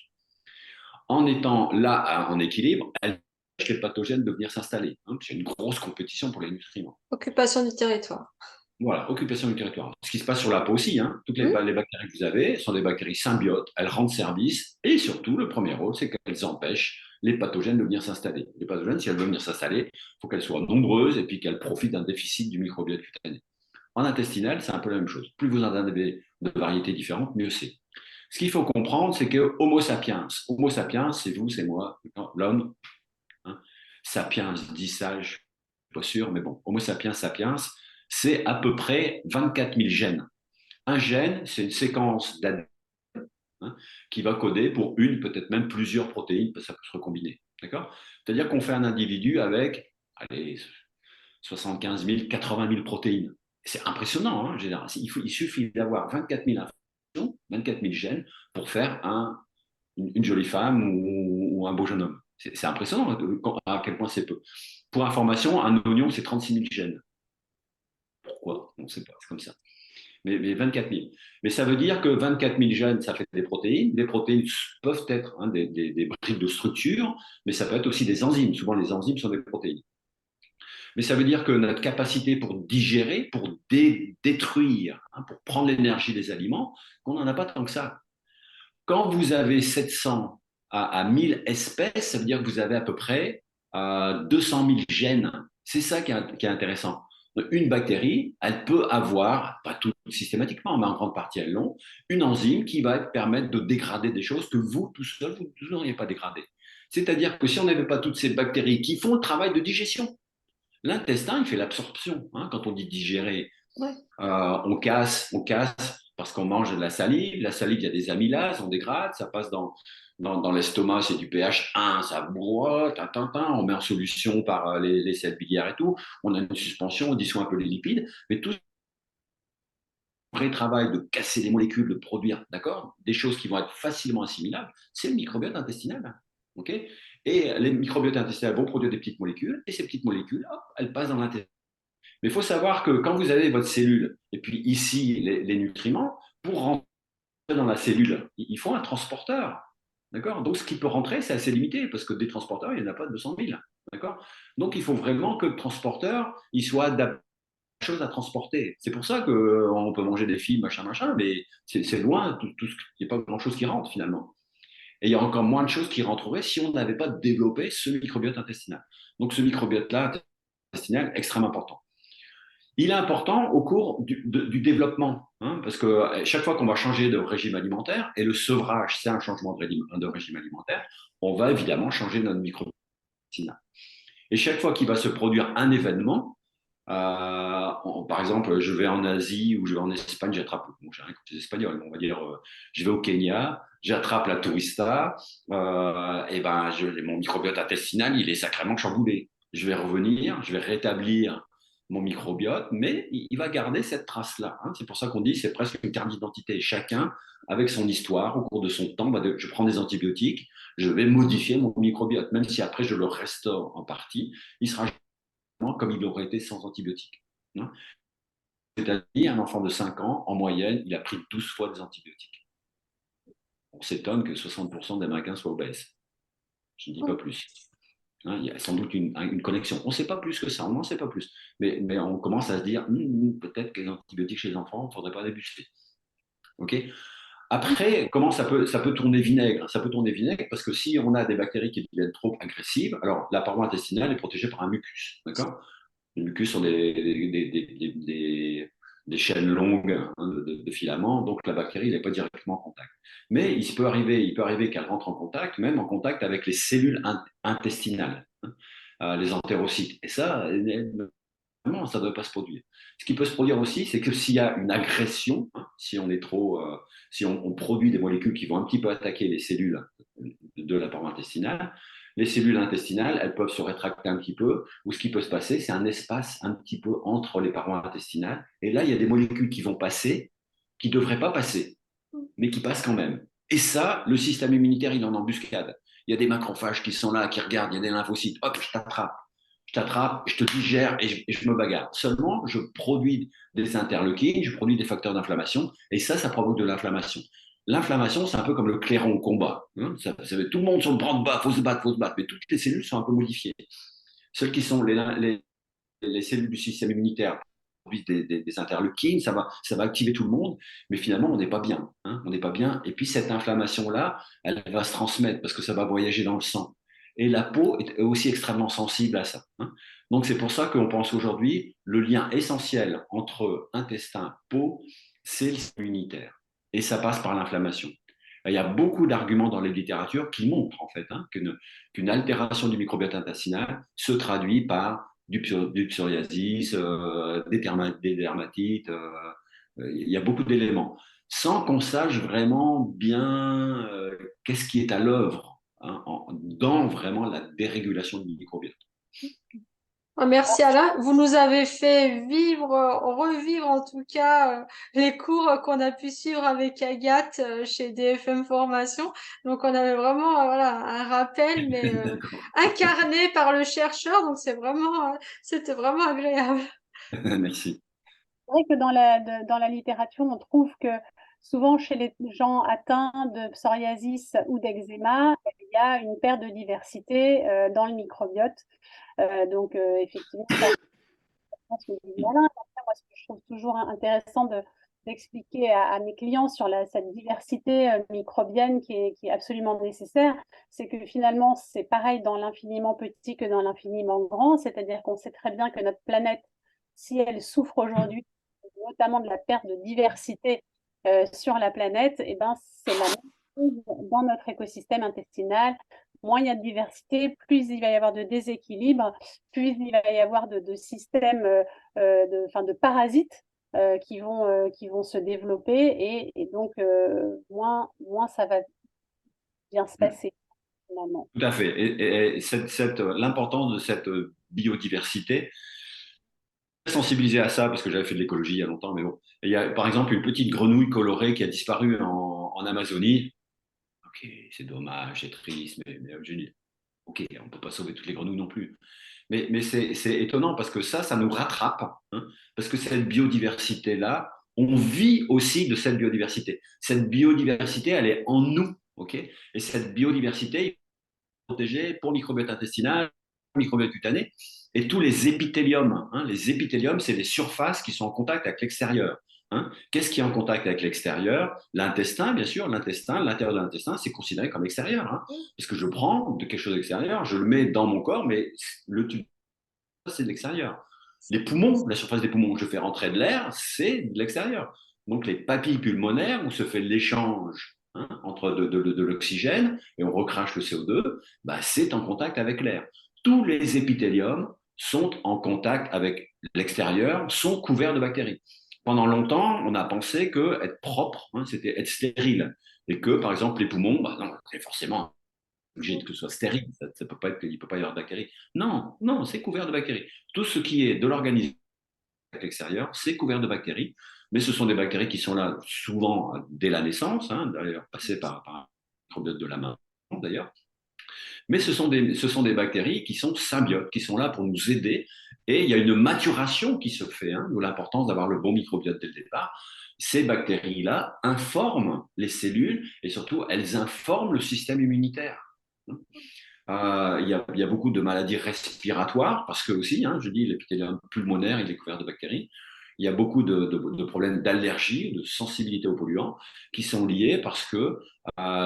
En étant là en équilibre, elles empêchent les pathogènes de venir s'installer. Hein, c'est une grosse compétition pour les nutriments. Occupation du territoire. Voilà, occupation du territoire. Ce qui se passe sur la peau aussi, hein. Toutes les bactéries que vous avez sont des bactéries symbiotes, elles rendent service, et surtout, le premier rôle, c'est qu'elles empêchent les pathogènes de venir s'installer. Les pathogènes, si elles veulent venir s'installer, il faut qu'elles soient nombreuses et puis qu'elles profitent d'un déficit du microbiote cutané. En intestinal, c'est un peu la même chose. Plus vous en avez de variétés différentes, mieux c'est. Ce qu'il faut comprendre, c'est que Homo sapiens, c'est vous, c'est moi, l'homme, hein. Sapiens, dit sage, je ne suis pas sûr, mais bon, Homo sapiens, c'est à peu près 24 000 gènes. Un gène, c'est une séquence d'ADN, hein, qui va coder pour une, peut-être même plusieurs protéines, parce que ça peut se recombiner. D'accord? C'est-à-dire qu'on fait un individu avec, allez, 75 000, 80 000 protéines. C'est impressionnant, hein, il suffit d'avoir 24 000 informations, 24 000 gènes pour faire une jolie femme ou un beau jeune homme. C'est impressionnant à quel point c'est peu. Pour information, un oignon, c'est 36 000 gènes. Pourquoi? On ne sait pas, c'est comme ça. Mais 24 000. Mais ça veut dire que 24 000 gènes, ça fait des protéines. Les protéines peuvent être, hein, des briques de structure, mais ça peut être aussi des enzymes. Souvent, les enzymes sont des protéines. Mais ça veut dire que notre capacité pour digérer, pour détruire, hein, pour prendre l'énergie des aliments, qu'on n'en a pas tant que ça. Quand vous avez 700 à 1000 espèces, ça veut dire que vous avez à peu près 200 000 gènes. C'est ça qui est intéressant. Une bactérie, elle peut avoir, pas tout systématiquement, mais en grande partie elles l'ont, une enzyme qui va permettre de dégrader des choses que vous, tout seul, vous n'auriez pas dégradé. C'est-à-dire que si on n'avait pas toutes ces bactéries qui font le travail de digestion, l'intestin, il fait l'absorption. Hein, quand on dit digérer, on casse parce qu'on mange de la salive. La salive, il y a des amylases, on dégrade, ça passe dans l'estomac, c'est du pH 1, ça broie, on met en solution par les sels biliaires et tout. On a une suspension, on dissout un peu les lipides, mais tout vrai travail de casser les molécules, de produire, d'accord, des choses qui vont être facilement assimilables, c'est le microbiote intestinal. Ok, et les microbiotes intestinaux vont produire des petites molécules, et ces petites molécules, hop, elles passent dans l'intestin. Mais il faut savoir que quand vous avez votre cellule, et puis ici, les nutriments, pour rentrer dans la cellule, il faut un transporteur. D'accord? Donc, ce qui peut rentrer, c'est assez limité, parce que des transporteurs, il n'y en a pas 200 000. D'accord? Donc, il faut vraiment que le transporteur, il soit adapté à chose à transporter. C'est pour ça qu'on peut manger des fibres, machin, mais c'est loin, il n'y a pas grand-chose qui rentre finalement. Et il y a encore moins de choses qui rentreraient si on n'avait pas développé ce microbiote intestinal. Donc, ce microbiote-là, intestinal, extrêmement important. il est important au cours du développement, hein, parce que chaque fois qu'on va changer de régime alimentaire, et le sevrage, c'est un changement de régime alimentaire, on va évidemment changer notre microbiome. Et chaque fois qu'il va se produire un événement, par exemple, je vais en Asie ou je vais en Espagne, j'attrape, bon, j'ai rien contre les Espagnols, mais on va dire, je vais au Kenya, j'attrape la tourista, et ben, mon microbiote intestinal, il est sacrément chamboulé. Je vais revenir, je vais rétablir mon microbiote, mais il va garder cette trace-là, hein. C'est pour ça qu'on dit c'est presque une carte d'identité. Chacun, avec son histoire, au cours de son temps, je prends des antibiotiques, je vais modifier mon microbiote, même si après je le restaure en partie, il sera comme il aurait été sans antibiotiques, hein. C'est-à-dire, un enfant de 5 ans, en moyenne, il a pris 12 fois des antibiotiques. On s'étonne que 60% des Américains soient obèses. Je ne dis pas plus, hein. Il y a sans doute une connexion. On ne sait pas plus que ça, on n'en sait pas plus. Mais on commence à se dire, peut-être que les antibiotiques chez les enfants, il ne faudrait pas débuter. Okay. Après, comment ça peut tourner vinaigre? Ça peut tourner vinaigre parce que si on a des bactéries qui deviennent trop agressives, alors la paroi intestinale est protégée par un mucus, d'accord? Les mucus sont des chaînes longues, hein, de filaments, donc la bactérie n'est pas directement en contact. Mais il peut arriver qu'elle rentre en contact, même en contact avec les cellules intestinales, hein, les entérocytes. Et ça, non, ça ne doit pas se produire. Ce qui peut se produire aussi, c'est que s'il y a une agression, hein, si on est trop, si on produit des molécules qui vont un petit peu attaquer les cellules de la paroi intestinale, les cellules intestinales, elles peuvent se rétracter un petit peu, ou ce qui peut se passer, c'est un espace un petit peu entre les parois intestinales, et là, il y a des molécules qui vont passer, qui ne devraient pas passer, mais qui passent quand même. Et ça, le système immunitaire, il est en embuscade. Il y a des macrophages qui sont là, qui regardent, il y a des lymphocytes, hop, je t'attrape, je te digère et je me bagarre. Seulement, je produis des interleukines, je produis des facteurs d'inflammation, et ça provoque de l'inflammation. L'inflammation, c'est un peu comme le clairon au combat, hein. Tout le monde sur le bras de bas, faut se battre, mais toutes les cellules sont un peu modifiées. Celles qui sont les cellules du système immunitaire produisent des interleukines, ça va activer tout le monde, mais finalement, on n'est pas bien, hein, on n'est pas bien. Et puis, cette inflammation-là, elle va se transmettre parce que ça va voyager dans le sang. Et la peau est aussi extrêmement sensible à ça, hein. Donc, c'est pour ça qu'on pense aujourd'hui, le lien essentiel entre intestin, peau, c'est le système immunitaire. Et ça passe par l'inflammation. Il y a beaucoup d'arguments dans les littératures qui montrent en fait, hein, qu'une altération du microbiote intestinal se traduit par du psoriasis, des dermatites. Il y a beaucoup d'éléments, sans qu'on sache vraiment bien qu'est-ce qui est à l'œuvre, hein, dans vraiment la dérégulation du microbiote. Oh, merci Alain. Vous nous avez fait vivre, revivre en tout cas les cours qu'on a pu suivre avec Agathe chez DFM Formation. Donc on avait vraiment voilà, un rappel, mais incarné par le chercheur. Donc c'était vraiment agréable. Merci. C'est vrai que dans la littérature, on trouve que souvent chez les gens atteints de psoriasis ou d'eczéma, il y a une perte de diversité dans le microbiote. Donc, effectivement, ça, je pense que c'est malin. Après, moi, ce que je trouve toujours intéressant d'expliquer à mes clients sur cette diversité microbienne qui est absolument nécessaire, c'est que finalement, c'est pareil dans l'infiniment petit que dans l'infiniment grand, c'est-à-dire qu'on sait très bien que notre planète, si elle souffre aujourd'hui, notamment de la perte de diversité sur la planète, et ben, c'est la même chose dans notre écosystème intestinal. Moins il y a de diversité, plus il va y avoir de déséquilibre, plus il va y avoir de systèmes, de parasites qui vont se développer et donc moins ça va bien se passer finalement. Tout à fait. Et l'importance de cette biodiversité, sensibilisé à ça parce que j'avais fait de l'écologie il y a longtemps, mais bon. Il y a par exemple une petite grenouille colorée qui a disparu en Amazonie. Ok, c'est dommage, c'est triste, mais je dis, ok, on ne peut pas sauver toutes les grenouilles non plus. Mais c'est étonnant parce que ça nous rattrape, hein, parce que cette biodiversité-là, on vit aussi de cette biodiversité. Cette biodiversité, elle est en nous, ok? Et cette biodiversité est protégée pour le microbiote intestinal, le microbiote cutané, et tous les épithéliums, hein. Les épithéliums, c'est les surfaces qui sont en contact avec l'extérieur, hein. Qu'est-ce qui est en contact avec l'extérieur? L'intestin, bien sûr. L'intérieur de l'intestin, c'est considéré comme extérieur, hein, parce que je prends de quelque chose d'extérieur, je le mets dans mon corps, mais le tube, c'est de l'extérieur. Les poumons, la surface des poumons où je fais rentrer de l'air, c'est de l'extérieur. Donc les papilles pulmonaires où se fait l'échange entre de l'oxygène et on recrache le CO2, bah, c'est en contact avec l'air. Tous les épithéliums sont en contact avec l'extérieur, sont couverts de bactéries. Pendant longtemps, on a pensé que être propre, c'était être stérile. Et que, par exemple, les poumons, bah non, c'est forcément obligé que ce soit stérile. Ça peut pas être, il ne peut pas y avoir de bactéries. Non, non, c'est couvert de bactéries. Tout ce qui est de l'organisme extérieur, c'est couvert de bactéries. Mais ce sont des bactéries qui sont là souvent dès la naissance, d'ailleurs passées par un microbiote de la main, d'ailleurs. Mais ce sont des bactéries qui sont symbiotes, qui sont là pour nous aider. Et il y a une maturation qui se fait, d'où l'importance d'avoir le bon microbiote dès le départ. Ces bactéries-là informent les cellules et surtout, elles informent le système immunitaire. Il y a beaucoup de maladies respiratoires parce que aussi, je dis, l'épithélium pulmonaire, il est couvert de bactéries. Il y a beaucoup de problèmes d'allergie, de sensibilité aux polluants qui sont liés parce que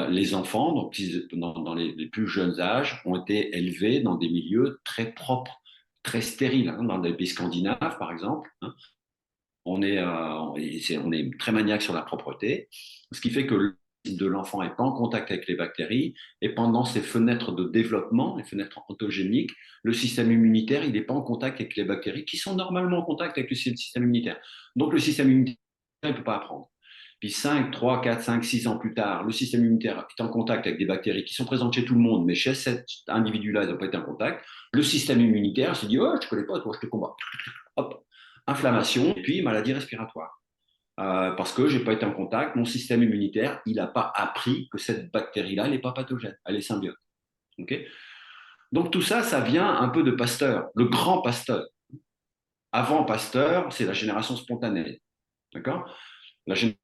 les enfants, donc, dans les plus jeunes âges, ont été élevés dans des milieux très propres, très stériles. Dans des pays scandinaves, par exemple, on est très maniaque sur la propreté, ce qui fait que de l'enfant n'est pas en contact avec les bactéries, et pendant ces fenêtres de développement, les fenêtres ontogéniques, le système immunitaire, il n'est pas en contact avec les bactéries qui sont normalement en contact avec le système immunitaire. Donc le système immunitaire ne peut pas apprendre. Puis 5, 3, 4, 5, 6 ans plus tard, le système immunitaire est en contact avec des bactéries qui sont présentes chez tout le monde, mais chez cet individu-là, ils n'ont pas été en contact. Le système immunitaire se dit, oh, je ne connais pas, toi, je te combats. Hop, inflammation, et puis maladie respiratoire. Parce que je n'ai pas été en contact, mon système immunitaire, il n'a pas appris que cette bactérie-là, elle n'est pas pathogène, elle est symbiote. Okay, donc tout ça, ça vient un peu de Pasteur, le grand Pasteur. Avant Pasteur, c'est la génération spontanée. D'accord? La génération,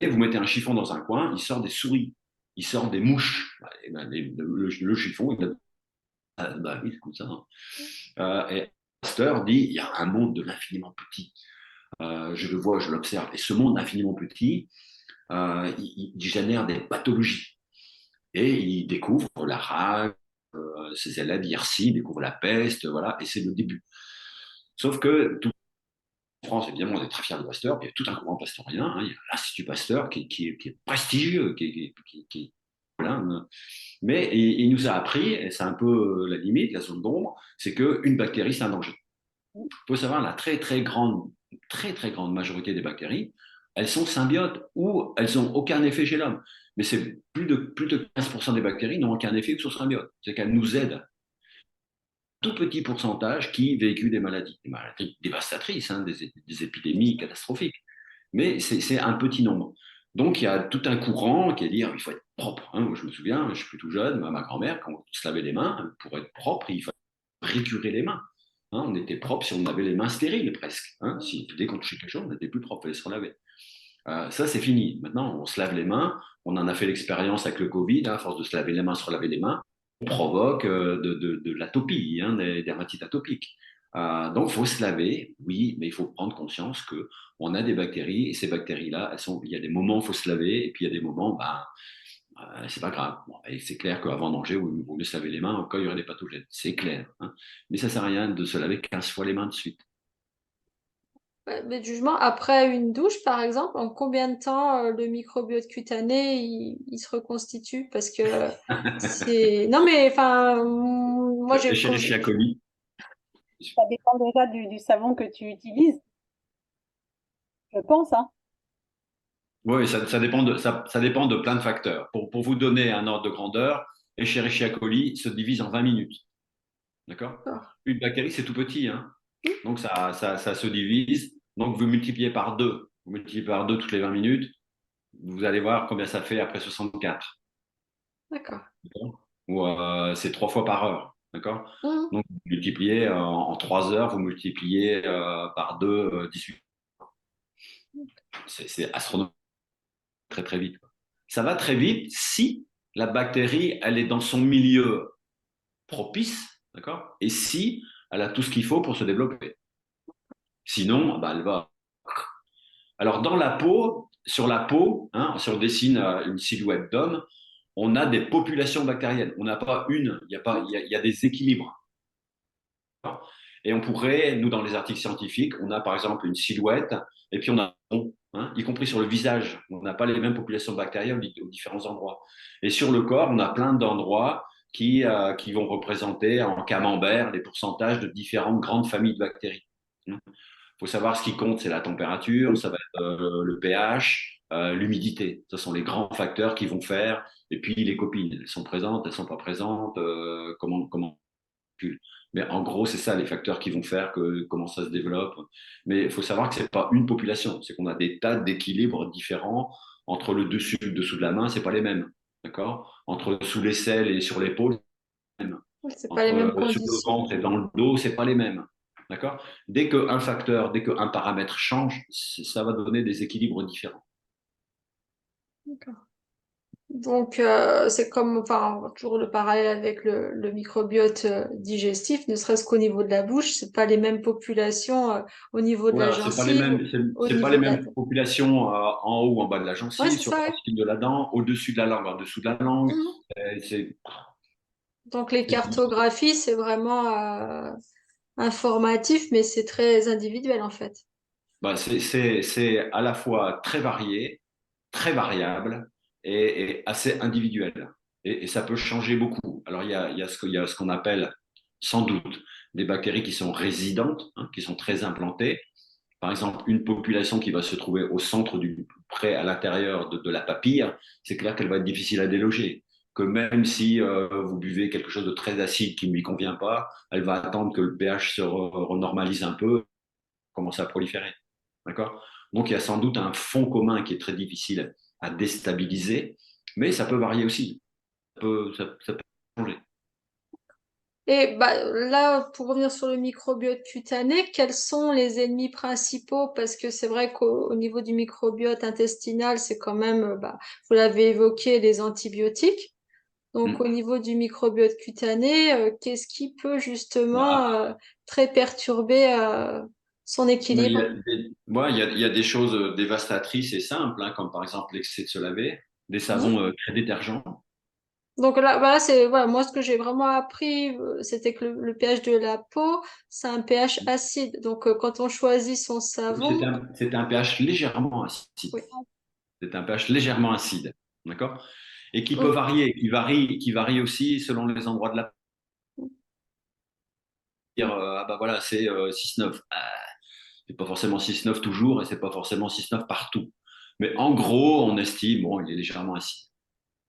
vous mettez un chiffon dans un coin, il sort des souris, il sort des mouches. Et ben, le chiffon, oui, c'est comme ça. Et Pasteur dit, il y a un monde de l'infiniment petit. Je le vois, je l'observe. Et ce monde infiniment petit, il génère des pathologies. Et il découvre la rage, ses élèves Yersi découvrent la peste, voilà, et c'est le début. Sauf que en France, évidemment, on est très fiers de Pasteur, il y a tout un courant pasteurien, il y a l'Institut Pasteur qui est prestigieux, voilà, mais il nous a appris, et c'est un peu la limite, la zone d'ombre, c'est qu'une bactérie, c'est un danger. Il faut savoir, la très très grande majorité des bactéries, elles sont symbiotes ou elles n'ont aucun effet chez l'homme. Mais c'est plus de 15% des bactéries n'ont aucun effet sur symbiote. C'est qu'elles nous aident. Tout petit pourcentage qui véhicule des maladies dévastatrices, des épidémies catastrophiques. Mais c'est un petit nombre. Donc il y a tout un courant qui est dire il faut être propre. Moi, je me souviens, je suis plus tout jeune, ma grand-mère, quand on se lavait les mains, pour être propre, il fallait récurer les mains. On était propre si on avait les mains stériles presque. Dès qu'on touchait quelque chose, on n'était plus propre, il fallait se relaver. Ça, c'est fini. Maintenant, on se lave les mains. On en a fait l'expérience avec le Covid. À force de se laver les mains, se relaver les mains, on provoque de l'atopie, des dermatites atopiques. Donc, il faut se laver, oui, mais il faut prendre conscience qu'on a des bactéries et ces bactéries-là, il y a des moments où il faut se laver et puis il y a des moments, c'est pas grave. Bon, c'est clair qu'avant de manger, il vaut mieux se laver les mains quand il y aurait des pathogènes. C'est clair. Mais ça sert à rien de se laver 15 fois les mains de suite. Ouais, mais jugement, après une douche, par exemple, en combien de temps le microbiote cutané il se reconstitue? Parce que c'est. Non, mais enfin, moi j'ai. Escherichia coli. Ça dépend déjà du savon que tu utilises, je pense, hein. Oui, ça dépend de plein de facteurs. Pour vous donner un ordre de grandeur, Escherichia coli se divise en 20 minutes. D'accord? Une bactérie, c'est tout petit. Donc, ça se divise. Donc, vous multipliez par 2. Vous multipliez par 2 toutes les 20 minutes. Vous allez voir combien ça fait après 64. D'accord. Ou c'est 3 fois par heure. D'accord? Mmh. Donc, vous multipliez en 3 heures, vous multipliez par 2, 18. C'est astronomique. Très, très vite. Ça va très vite si la bactérie, elle est dans son milieu propice, d'accord? Et si elle a tout ce qu'il faut pour se développer. Sinon, elle va. Alors, dans la peau, sur la peau, si on dessine une silhouette d'homme, on a des populations bactériennes. On n'a pas une, il y a des équilibres. Et on pourrait, nous, dans les articles scientifiques, on a par exemple une silhouette et puis on a un rond, hein, y compris sur le visage. On n'a pas les mêmes populations bactériennes aux différents endroits. Et sur le corps, on a plein d'endroits qui vont représenter en camembert les pourcentages de différentes grandes familles de bactéries. Il faut savoir ce qui compte, c'est la température, ça va être le pH, l'humidité. Ce sont les grands facteurs qui vont faire. Et puis les copines, elles sont présentes, elles sont pas présentes, comment mais en gros, c'est ça les facteurs qui vont faire comment ça se développe. Mais il faut savoir que c'est pas une population, c'est qu'on a des tas d'équilibres différents entre le dessus et le dessous de la main, c'est pas les mêmes, d'accord. Entre sous l'aisselle et sur l'épaule, c'est pas les mêmes. C'est pas les Entre mêmes sur le conditions. ventre et dans le dos, c'est pas les mêmes, d'accord. Dès qu'un facteur, dès qu'un paramètre change, ça va donner des équilibres différents. D'accord. Donc, c'est comme, enfin, toujours le parallèle avec le microbiote digestif, ne serait-ce qu'au niveau de la bouche, c'est pas les mêmes populations au niveau de la Voilà, c'est pas les gencive, mêmes, au c'est pas les niveau de la mêmes tête. populations en haut ou en bas de la Ouais, gencive, c'est sur ça. la Ouais. racine de la dent, au-dessus de la langue, en dessous de la langue. Mhm. C'est Donc, les c'est cartographies, c'est vraiment informatif, mais c'est très individuel en fait. bah, c'est à la fois très varié, très variable et assez individuel. Et ça peut changer beaucoup. Alors, il y a ce qu'on appelle sans doute des bactéries qui sont résidentes, hein, qui sont très implantées. Par exemple, une population qui va se trouver au centre près à l'intérieur de la papille, c'est clair qu'elle va être difficile à déloger. Que même si vous buvez quelque chose de très acide qui ne lui convient pas, elle va attendre que le pH se renormalise un peu, commence à proliférer. D'accord. Donc il y a sans doute un fond commun qui est très difficile à déstabiliser, mais ça peut varier aussi. Ça peut changer. Et bah, là, pour revenir sur le microbiote cutané, quels sont les ennemis principaux? Parce que c'est vrai qu'au niveau du microbiote intestinal, c'est quand même, bah, vous l'avez évoqué, les antibiotiques. Donc, au Hmm. niveau du microbiote cutané, qu'est-ce qui peut justement Bah, très perturber son mais il y équilibre? a il y a des choses dévastatrices et simples, hein, comme par exemple l'excès de se laver, des savons Mhm. très détergents. Donc là, voilà, c'est voilà, moi ce que j'ai vraiment appris, c'était que le pH de la peau, c'est un pH acide. Donc quand on choisit son savon, C'est un pH légèrement acide. oui. C'est un pH légèrement acide. D'accord. Et qui peut Donc, varier, qui varie aussi selon les endroits de la peau. Ah bah voilà, c'est 6-9. C'est pas forcément 6-9 toujours et c'est pas forcément 6-9 partout. Mais en gros, on estime, bon, il est légèrement acide.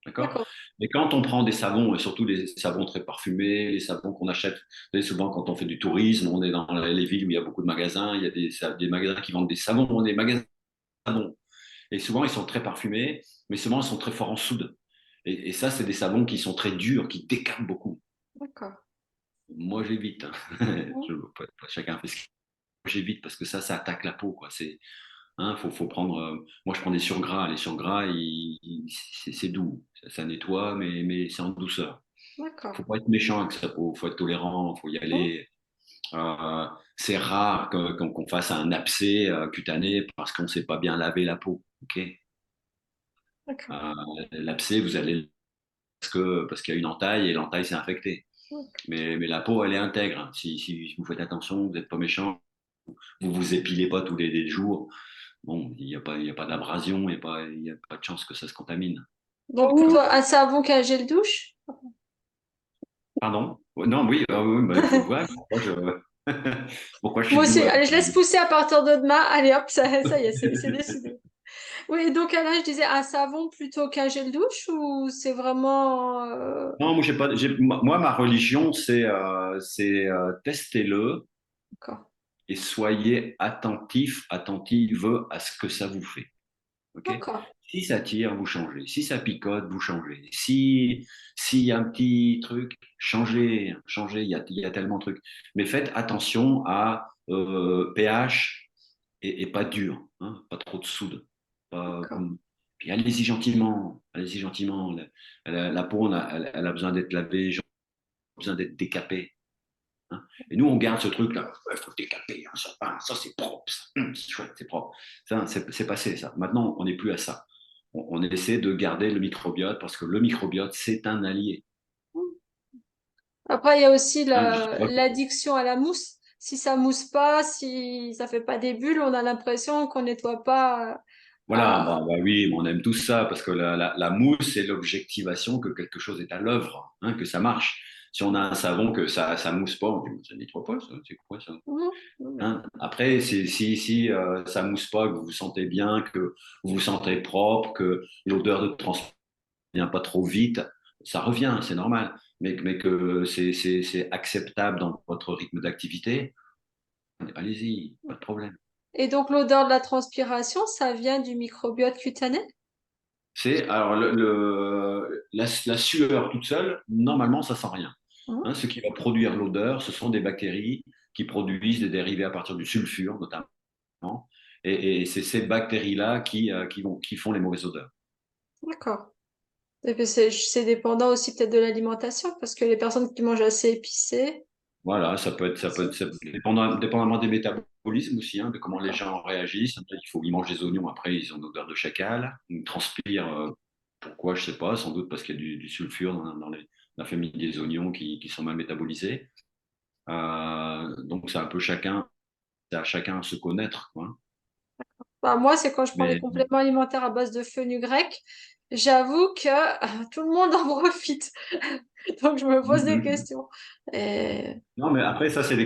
D'accord. d'accord. Mais quand on prend des savons, et surtout les savons très parfumés, les savons qu'on achète, vous savez, souvent quand on fait du tourisme, on est dans les villes où il y a beaucoup de magasins, il y a des magasins qui vendent des savons, des magasins de savons. Et souvent, ils sont très parfumés, mais souvent, ils sont très forts en soude. Et ça, c'est des savons qui sont très durs, qui décapent beaucoup. D'accord. Moi, j'évite, hein. Chacun fait ce qu'il veut. J'évite parce que ça attaque la peau, quoi. Faut prendre. Moi, je prends des surgras. Les surgras, c'est doux. Ça nettoie, mais c'est en douceur. D'accord. Faut pas être méchant avec sa peau. Faut être tolérant. Faut y Hum, aller. C'est rare qu'on fasse un abcès cutané parce qu'on ne sait pas bien laver la peau. Ok. d'accord. Euh, L'abcès, vous allez parce qu'il y a une entaille et l'entaille s'est infectée. Hum. Mais la peau, elle est intègre. Si vous faites attention, vous n'êtes pas méchant, vous vous épilez pas tous les jours. Bon, il y a pas d'abrasion, il y a pas de chance que ça se contamine. Donc D'accord. plutôt un savon qu'un gel douche? Pardon? Non, oui, oui, bah, ouais, pourquoi je Moi suis aussi, doux avec allez, je laisse pousser à partir de demain. Allez hop, ça y est, c'est décidé. Oui, donc là, je disais un savon plutôt qu'un gel douche ou c'est vraiment... Non, moi, moi, ma religion, c'est testez-le D'accord. et soyez attentif, attentive à ce que ça vous fait. Ok. D'accord. Si ça tire, vous changez. Si ça picote, vous changez. S'il y a un petit truc, changez. Il y a tellement de trucs. Mais faites attention à pH et pas dur, hein, pas trop de soude. D'accord. Puis allez-y gentiment, allez-y gentiment. La peau, elle a besoin d'être lavée, besoin d'être décapée. Hein. Et nous, on garde ce truc-là. Il faut décaper, hein, ça c'est propre, ça. C'est chouette, c'est propre. Ça, c'est passé, ça. Maintenant, on n'est plus à ça. On essaie de garder le microbiote parce que le microbiote, c'est un allié. Après, il y a aussi Hein, je sais pas. l'addiction à la mousse. si ça mousse pas, si ça fait pas des bulles, on a l'impression qu'on nettoie pas. Voilà, bah oui, mais on aime tous ça parce que la mousse, c'est l'objectivation que quelque chose est à l'œuvre, hein, que ça marche. Si on a un savon que ça mousse pas, on dit, ça nettoie pas, ça, c'est quoi ça? Mhm, mhm. Hein. Après, si ça mousse pas, que vous vous sentez bien, que vous vous sentez propre, que l'odeur de transport vient pas trop vite, ça revient, c'est normal. Mais que c'est acceptable dans votre rythme d'activité, allez-y, pas de problème. Et donc l'odeur de la transpiration, ça vient du microbiote cutané? C'est alors la sueur toute seule, normalement, ça sent rien. Mhm. Hein, ce qui va produire l'odeur, ce sont des bactéries qui produisent des dérivés à partir du sulfure, notamment. Et c'est ces bactéries-là qui font les mauvaises odeurs. D'accord. Et puis c'est dépendant aussi peut-être de l'alimentation, parce que les personnes qui mangent assez épicé. Voilà, dépendamment des métabolismes aussi, hein, de comment les D'accord. gens réagissent. Ils mangent des oignons, après ils ont une odeur de chacal, ils transpirent. Pourquoi, je sais pas, sans doute parce qu'il y a du sulfure dans la famille des oignons qui sont mal métabolisés. Donc c'est un peu c'est à chacun à se connaître, quoi. Bah, moi, c'est quand je prends les Mais compléments alimentaires à base de fenugrec. J'avoue que tout le monde en profite. Donc, je me pose des Mhm. questions. Et... Non, mais après, ça, c'est des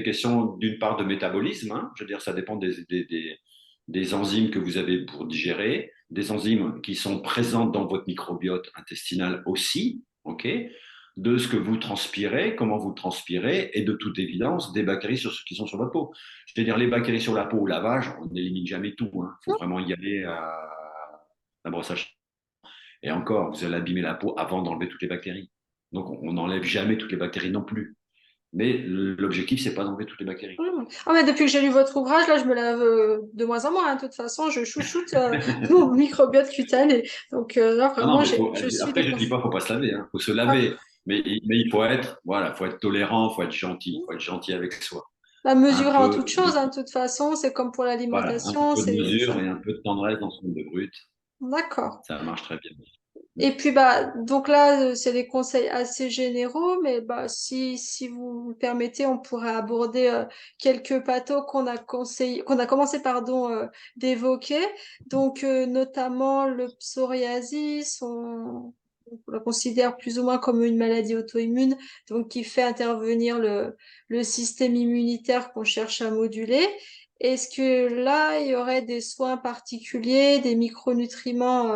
questions d'une part de métabolisme, hein. Je veux dire, ça dépend des enzymes que vous avez pour digérer, des enzymes qui sont présentes dans votre microbiote intestinal aussi, ok, de ce que vous transpirez, comment vous transpirez, et de toute évidence, des bactéries qui sont sur votre peau. Je veux dire, les bactéries sur la peau au lavage, on n'élimine jamais tout, hein. Il faut vraiment y aller à la brosse à cheveux. Et encore, vous allez abîmer la peau avant d'enlever toutes les bactéries. Donc, on n'enlève jamais toutes les bactéries non plus. Mais l'objectif, c'est pas d'enlever toutes les bactéries. Ah, mais depuis que j'ai lu votre ouvrage, là, je me lave de moins en moins, hein. De toute façon, je chouchoute mon microbiote cutané. Donc, là, Ah non, vraiment, je suis des après, je dis conseils. pas, faut pas se laver, hein. Faut se Ah, laver. Mais il faut être, voilà, faut être tolérant, faut être gentil avec soi. la Un mesure en toute peu chose, hein. De toute façon, c'est comme pour voilà, un l'alimentation. peu de mesure Ça. et un peu de tendresse dans son de brut, D'accord. ça marche très bien. Et puis bah donc là c'est des conseils assez généraux, mais bah si vous me permettez, on pourrait aborder quelques pathos qu'on a commencé d'évoquer. Donc notamment le psoriasis, on le considère plus ou moins comme une maladie auto-immune, donc qui fait intervenir le système immunitaire qu'on cherche à moduler. Est-ce que là il y aurait des soins particuliers, des micronutriments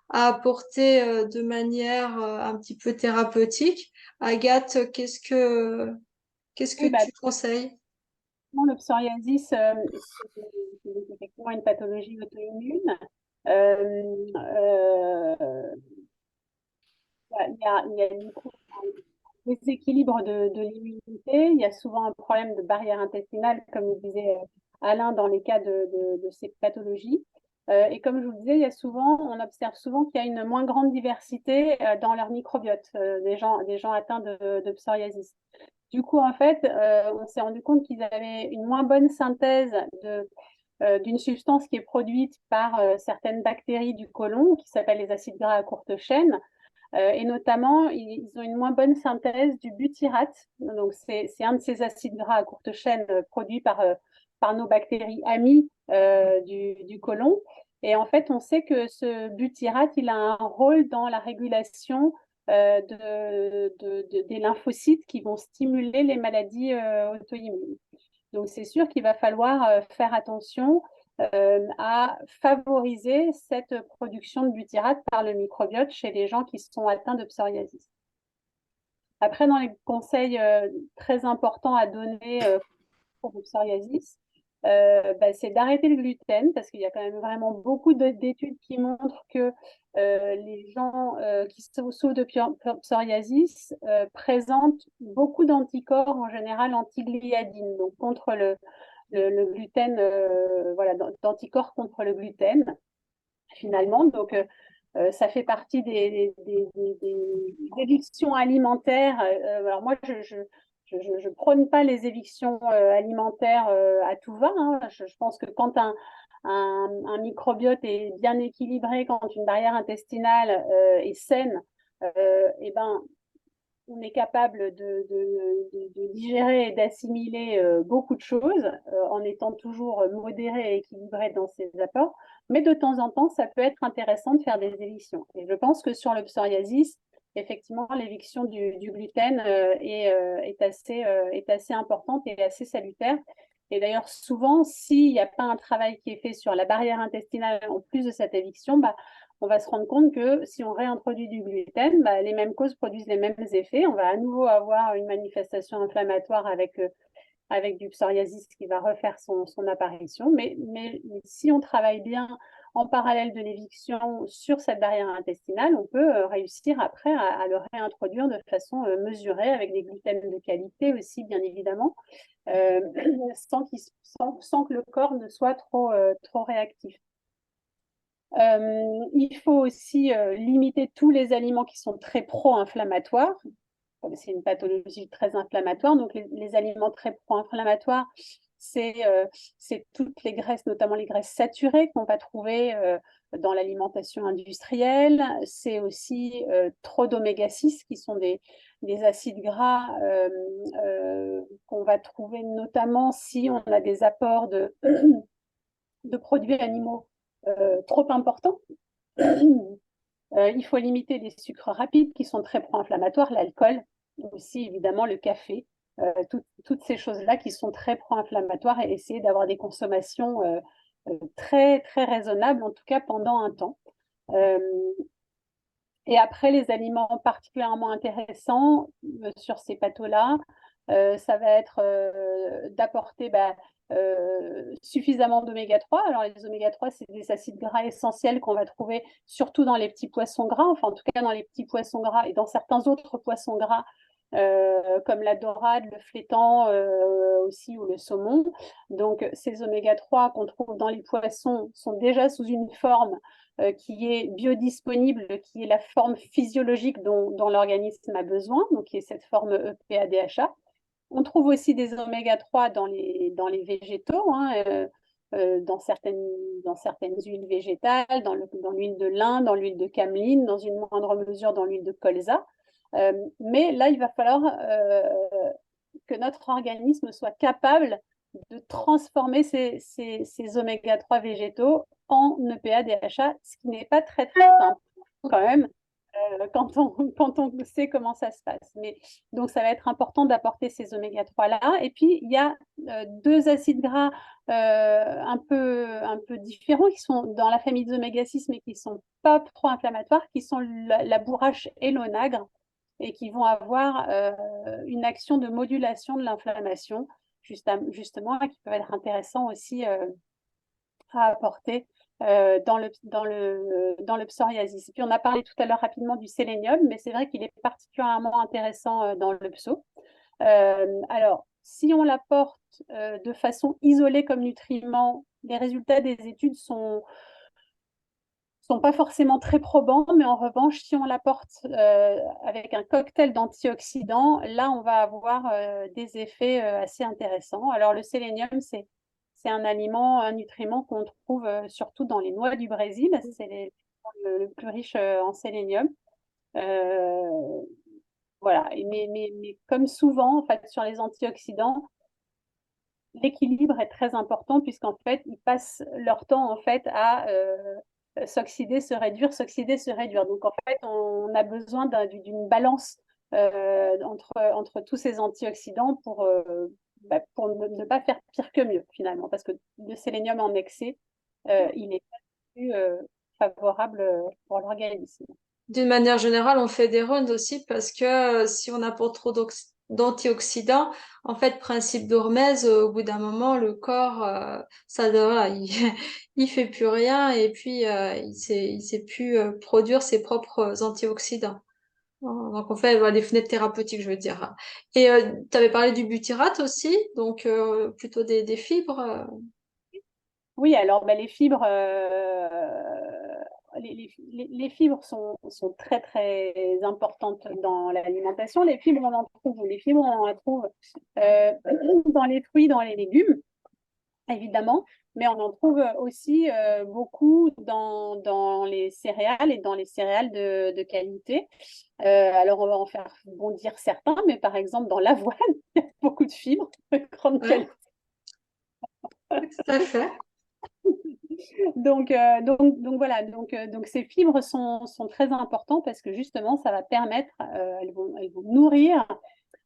à apporter de manière un petit peu thérapeutique. Agathe, qu'est-ce que Oui, bah, tu conseilles? le psoriasis, c'est effectivement une pathologie auto-immune. Euh, euh, il y a du coup un déséquilibre de l'immunité. Il y a souvent un problème de barrière intestinale, comme le disait Alain, dans les cas de ces pathologies. Et comme je vous le disais, on observe souvent qu'il y a une moins grande diversité dans leur microbiote, des gens atteints de psoriasis. Du coup, en fait, on s'est rendu compte qu'ils avaient une moins bonne synthèse d'une substance qui est produite par certaines bactéries du côlon, qui s'appellent les acides gras à courte chaîne. Et notamment, ils ont une moins bonne synthèse du butyrate. Donc, c'est un de ces acides gras à courte chaîne produits par nos bactéries amies du côlon. Et en fait, on sait que ce butyrate, il a un rôle dans la régulation des lymphocytes qui vont stimuler les maladies auto-immunes. Donc, c'est sûr qu'il va falloir faire attention à favoriser cette production de butyrate par le microbiote chez les gens qui sont atteints de psoriasis. Après, dans les conseils très importants à donner pour le psoriasis, c'est d'arrêter le gluten parce qu'il y a quand même vraiment beaucoup d'études qui montrent que les gens qui souffrent de psoriasis présentent beaucoup d'anticorps en général anti-gliadine, donc contre le gluten, voilà, d'anticorps contre le gluten finalement. Donc, ça fait partie des évictions alimentaires. Alors moi, je prône pas les évictions alimentaires à tout va, hein. Je pense que quand un microbiote est bien équilibré, quand une barrière intestinale est saine, et ben, on est capable de digérer et d'assimiler beaucoup de choses en étant toujours modéré et équilibré dans ses apports. Mais de temps en temps, ça peut être intéressant de faire des évictions. Et je pense que sur le psoriasis, effectivement, l'éviction du gluten est assez importante et assez salutaire. Et d'ailleurs, souvent, s'il n'y a pas un travail qui est fait sur la barrière intestinale en plus de cette éviction, bah, on va se rendre compte que si on réintroduit du gluten, bah, les mêmes causes produisent les mêmes effets. On va à nouveau avoir une manifestation inflammatoire avec du psoriasis qui va refaire son apparition. Mais si on travaille bien en parallèle de l'éviction sur cette barrière intestinale, on peut réussir après à le réintroduire de façon mesurée avec des gluten de qualité aussi, bien évidemment, euh, sans que le corps ne soit trop réactif. Il faut aussi limiter tous les aliments qui sont très pro-inflammatoires. C'est une pathologie très inflammatoire, donc les aliments très pro-inflammatoires, c'est toutes les graisses, notamment les graisses saturées qu'on va trouver dans l'alimentation industrielle. C'est aussi trop d'oméga 6 qui sont des acides gras qu'on va trouver notamment si on a des apports de produits animaux trop importants. Il faut limiter les sucres rapides qui sont très pro-inflammatoires, l'alcool, aussi évidemment le café, toutes ces choses-là qui sont très pro-inflammatoires et essayer d'avoir des consommations très, très raisonnables, en tout cas pendant un temps. Et après, les aliments particulièrement intéressants sur ces plateaux-là, ça va être d'apporter suffisamment d'oméga 3. Alors, les oméga 3, c'est des acides gras essentiels qu'on va trouver surtout dans les petits poissons gras, enfin en tout cas dans les petits poissons gras et dans certains autres poissons gras comme la dorade, le flétan aussi ou le saumon. Donc, ces oméga 3 qu'on trouve dans les poissons sont déjà sous une forme qui est biodisponible, qui est la forme physiologique dont l'organisme a besoin, donc qui est cette forme EPA-DHA. On trouve aussi des oméga 3 dans les végétaux, dans certaines huiles végétales, dans l'huile de lin, dans l'huile de cameline, dans une moindre mesure dans l'huile de colza. Mais là, il va falloir que notre organisme soit capable de transformer ces oméga 3 végétaux en EPA-DHA, ce qui n'est pas très très simple quand même quand on sait comment ça se passe. Mais, donc, ça va être important d'apporter ces oméga 3-là. Et puis, il y a deux acides gras un peu différents qui sont dans la famille des oméga 6, mais qui ne sont pas pro-inflammatoires, qui sont la bourrache et l'onagre, et qui vont avoir une action de modulation de l'inflammation, justement, et qui peuvent être intéressants aussi à apporter dans le psoriasis. Et puis on a parlé tout à l'heure rapidement du sélénium, mais c'est vrai qu'il est particulièrement intéressant dans le pso. Alors, si on l'apporte de façon isolée comme nutriment, les résultats des études sont pas forcément très probants, mais en revanche, si on l'apporte avec un cocktail d'antioxydants, là, on va avoir des effets assez intéressants. Alors, le sélénium, c'est un aliment, un nutriment qu'on trouve surtout dans les noix du Brésil. C'est le plus riche en sélénium. Voilà. Mais comme souvent, en fait, sur les antioxydants, l'équilibre est très important puisqu'en fait, ils passent leur temps en fait à s'oxyder, se réduire, s'oxyder, se réduire. Donc en fait, on a besoin d'une balance entre tous ces antioxydants pour ne pas faire pire que mieux finalement, parce que le sélénium en excès, il n'est pas plus favorable pour l'organisme. D'une manière générale, on fait des runs aussi parce que si on apporte trop d'antioxydants, en fait, principe d'Hormèse, au bout d'un moment, le corps, voilà, il fait plus rien et puis il sait plus produire ses propres antioxydants. Donc, on fait voilà, des fenêtres thérapeutiques, je veux dire. Et tu avais parlé du butyrate aussi, donc plutôt des fibres. Oui, alors les fibres, les fibres sont très très importantes dans l'alimentation. Les fibres, on en trouve dans les fruits, dans les légumes. évidemment, mais on en trouve aussi beaucoup dans les céréales et dans les céréales de qualité. Alors, on va en faire bondir certains, mais par exemple, dans l'avoine, il y a beaucoup de fibres de grande Ouais, qualité. tout à fait. Donc ces fibres sont très importantes parce que justement, ça va permettre, elles vont nourrir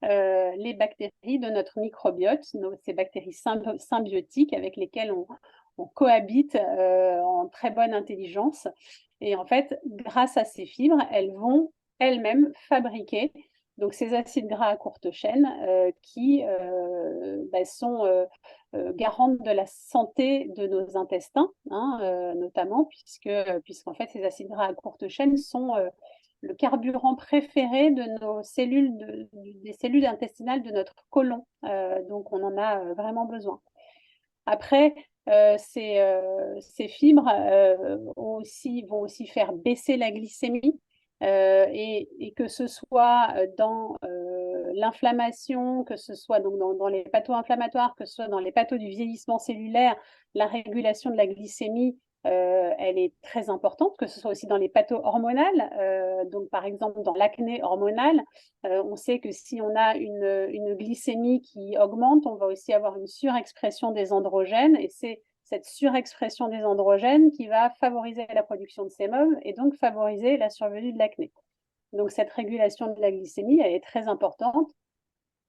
les bactéries de notre microbiote, ces bactéries symbiotiques avec lesquelles on cohabite en très bonne intelligence. Et en fait, grâce à ces fibres, elles vont elles-mêmes fabriquer donc ces acides gras à courte chaîne qui sont garantes de la santé de nos intestins, hein, notamment, puisqu'en fait, ces acides gras à courte chaîne sont le carburant préféré de nos cellules, des cellules intestinales de notre côlon. Donc, on en a vraiment besoin. Après, ces fibres vont aussi faire baisser la glycémie et que ce soit dans l'inflammation, que ce soit donc dans les pathos inflammatoires, que ce soit dans les pathos du vieillissement cellulaire, la régulation de la glycémie, elle est très importante, que ce soit aussi dans les pathos hormonales. Donc, par exemple, dans l'acné hormonal, on sait que si on a une glycémie qui augmente, on va aussi avoir une surexpression des androgènes et c'est cette surexpression des androgènes qui va favoriser la production de sémum et donc favoriser la survenue de l'acné. Donc cette régulation de la glycémie, elle est très importante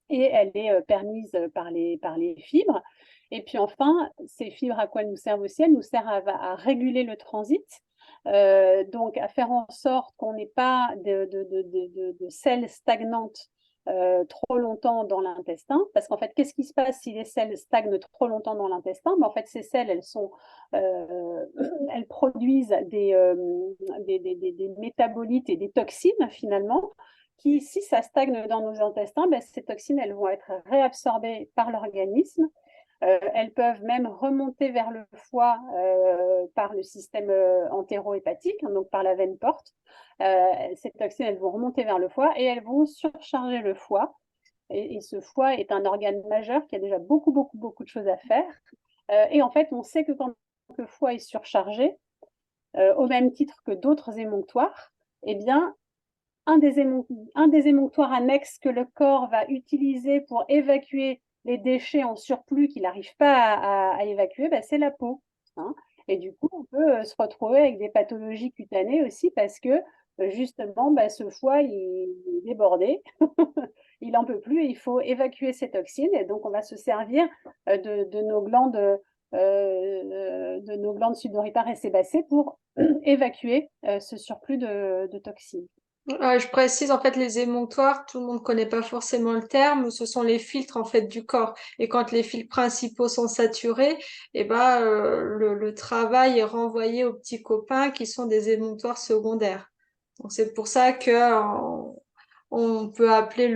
et elle est permise par les fibres. Et puis enfin, ces fibres, à quoi elles nous servent aussi? Elles nous servent à réguler le transit, donc à faire en sorte qu'on n'ait pas de selles stagnantes trop longtemps dans l'intestin. Parce qu'en fait, qu'est-ce qui se passe si les selles stagnent trop longtemps dans l'intestin? En fait, ces selles, elles produisent des métabolites et des toxines finalement qui, si ça stagne dans nos intestins, ben, ces toxines, elles vont être réabsorbées par l'organisme. Elles peuvent même remonter vers le foie par le système entérohépatique, hein, donc par la veine porte. Ces toxines, elles vont remonter vers le foie et elles vont surcharger le foie. Et ce foie est un organe majeur qui a déjà beaucoup de choses à faire. Et en fait, on sait que quand le foie est surchargé, au même titre que d'autres émonctoires, eh bien, un des émonctoires annexes que le corps va utiliser pour évacuer les déchets en surplus qu'il n'arrive pas à évacuer, ben, c'est la peau, hein. Et du coup, on peut se retrouver avec des pathologies cutanées aussi parce que justement, ben, ce foie, il est débordé, il n'en peut plus et il faut évacuer ces toxines. Et donc, on va se servir de nos glandes sudoripare et sébacées pour évacuer ce surplus de toxines. Je précise, en fait, les émonctoires, tout le monde ne connaît pas forcément le terme, ce sont les filtres, en fait, du corps. Et quand les filtres principaux sont saturés, eh ben, le travail est renvoyé aux petits copains qui sont des émonctoires secondaires. Donc, c'est pour ça que, on peut appeler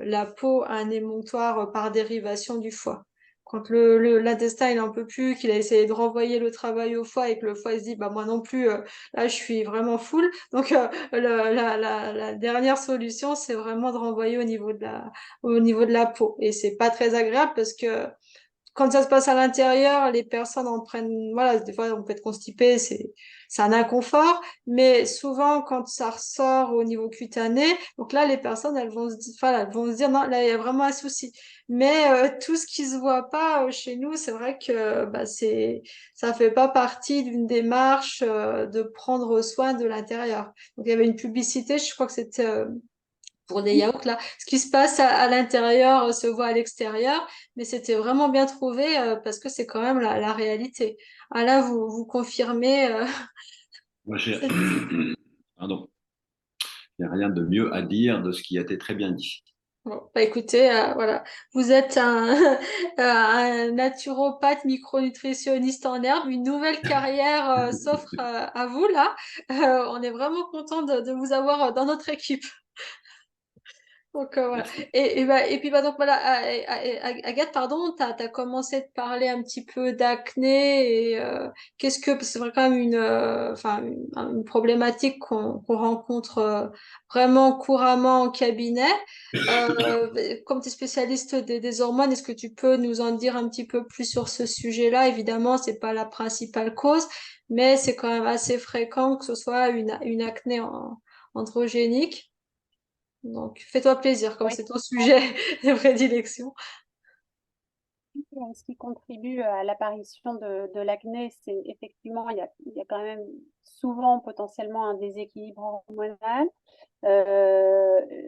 la peau un émonctoire par dérivation du foie. Quand l'intestin il en peut plus, qu'il a essayé de renvoyer le travail au foie et que le foie il se dit bah moi non plus là je suis vraiment full. Donc la dernière solution c'est vraiment de renvoyer au niveau de la peau et c'est pas très agréable parce que quand ça se passe à l'intérieur, les personnes en prennent, voilà, des fois on peut être constipé, c'est un inconfort, mais souvent quand ça ressort au niveau cutané, donc là les personnes elles vont se dire non, là il y a vraiment un souci. Mais tout ce qui se voit pas chez nous, c'est vrai que bah ça fait pas partie d'une démarche de prendre soin de l'intérieur. Donc il y avait une publicité, je crois que c'était pour des yaourts là. Ce qui se passe à l'intérieur se voit à l'extérieur, mais c'était vraiment bien trouvé parce que c'est quand même la réalité. Ah là, vous confirmez. Moi, Cette- Pardon. Il n'y a rien de mieux à dire de ce qui a été très bien dit. Bon, bah écoutez, voilà, vous êtes un naturopathe micronutritionniste en herbe, une nouvelle carrière s'offre à vous là. On est vraiment content de vous avoir dans notre équipe. Donc, voilà. Merci. Et puis, bah, donc, voilà, Agathe, pardon, tu as commencé de parler un petit peu d'acné et qu'est-ce que, parce que c'est quand même enfin, une problématique qu'on rencontre vraiment couramment en cabinet. Comme tu es spécialiste des hormones, est-ce que tu peux nous en dire un petit peu plus sur ce sujet-là? Évidemment, c'est pas la principale cause, mais c'est quand même assez fréquent que ce soit une acné androgénique. Donc, fais-toi plaisir, comme Oui. c'est ton sujet de prédilection. Ce qui contribue à l'apparition de l'acné, c'est effectivement, il y a quand même souvent potentiellement un déséquilibre hormonal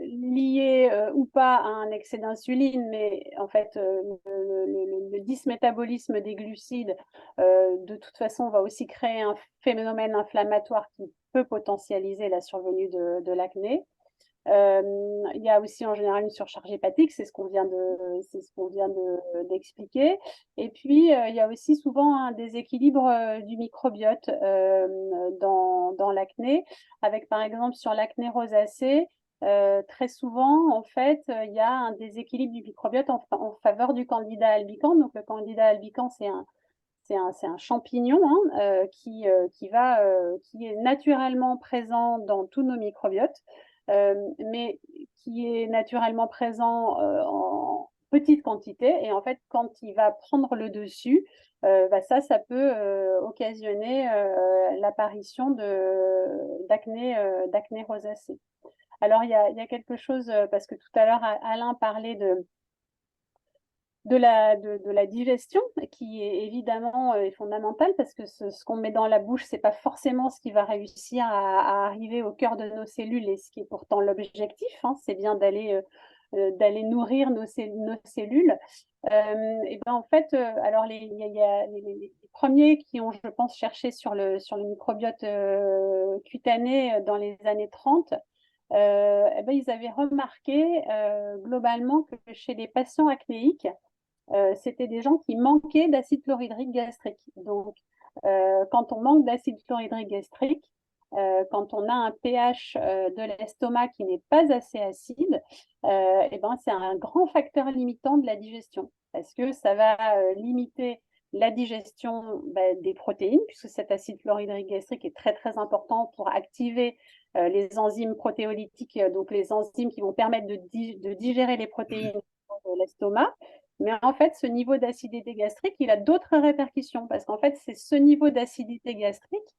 lié ou pas à un excès d'insuline, mais en fait, le dysmétabolisme des glucides, de toute façon, va aussi créer un phénomène inflammatoire qui peut potentialiser la survenue de l'acné. Il y a aussi en général une surcharge hépatique, d'expliquer. Et puis, il y a aussi souvent un déséquilibre du microbiote dans l'acné, avec par exemple sur l'acné rosacée, très souvent, en fait, il y a un déséquilibre du microbiote en faveur du candida albicans. Donc, le candida albicans, c'est un champignon hein, qui est naturellement présent dans tous nos microbiotes, mais qui est naturellement présent en petite quantité. Et en fait, quand il va prendre le dessus, ça peut occasionner l'apparition d'acné rosacée. Alors, il y a quelque chose, parce que tout à l'heure, Alain parlait de la digestion, qui est évidemment est fondamentale parce que ce qu'on met dans la bouche, c'est pas forcément ce qui va réussir à arriver au cœur de nos cellules et ce qui est pourtant l'objectif, hein, c'est bien d'aller nourrir nos cellules. Et ben en fait, alors il y a les premiers qui ont, je pense, cherché sur le microbiote cutané dans les années 30, eh ben, ils avaient remarqué globalement que chez les patients acnéiques, c'était des gens qui manquaient d'acide chlorhydrique gastrique. Donc, quand on manque d'acide chlorhydrique gastrique, quand on a un pH de l'estomac qui n'est pas assez acide, et ben, c'est un grand facteur limitant de la digestion parce que ça va limiter la digestion des protéines, puisque cet acide chlorhydrique gastrique est très très important pour activer les enzymes protéolytiques, donc les enzymes qui vont permettre de digérer les protéines de l'estomac. Mais en fait, ce niveau d'acidité gastrique, il a d'autres répercussions parce qu'en fait, c'est ce niveau d'acidité gastrique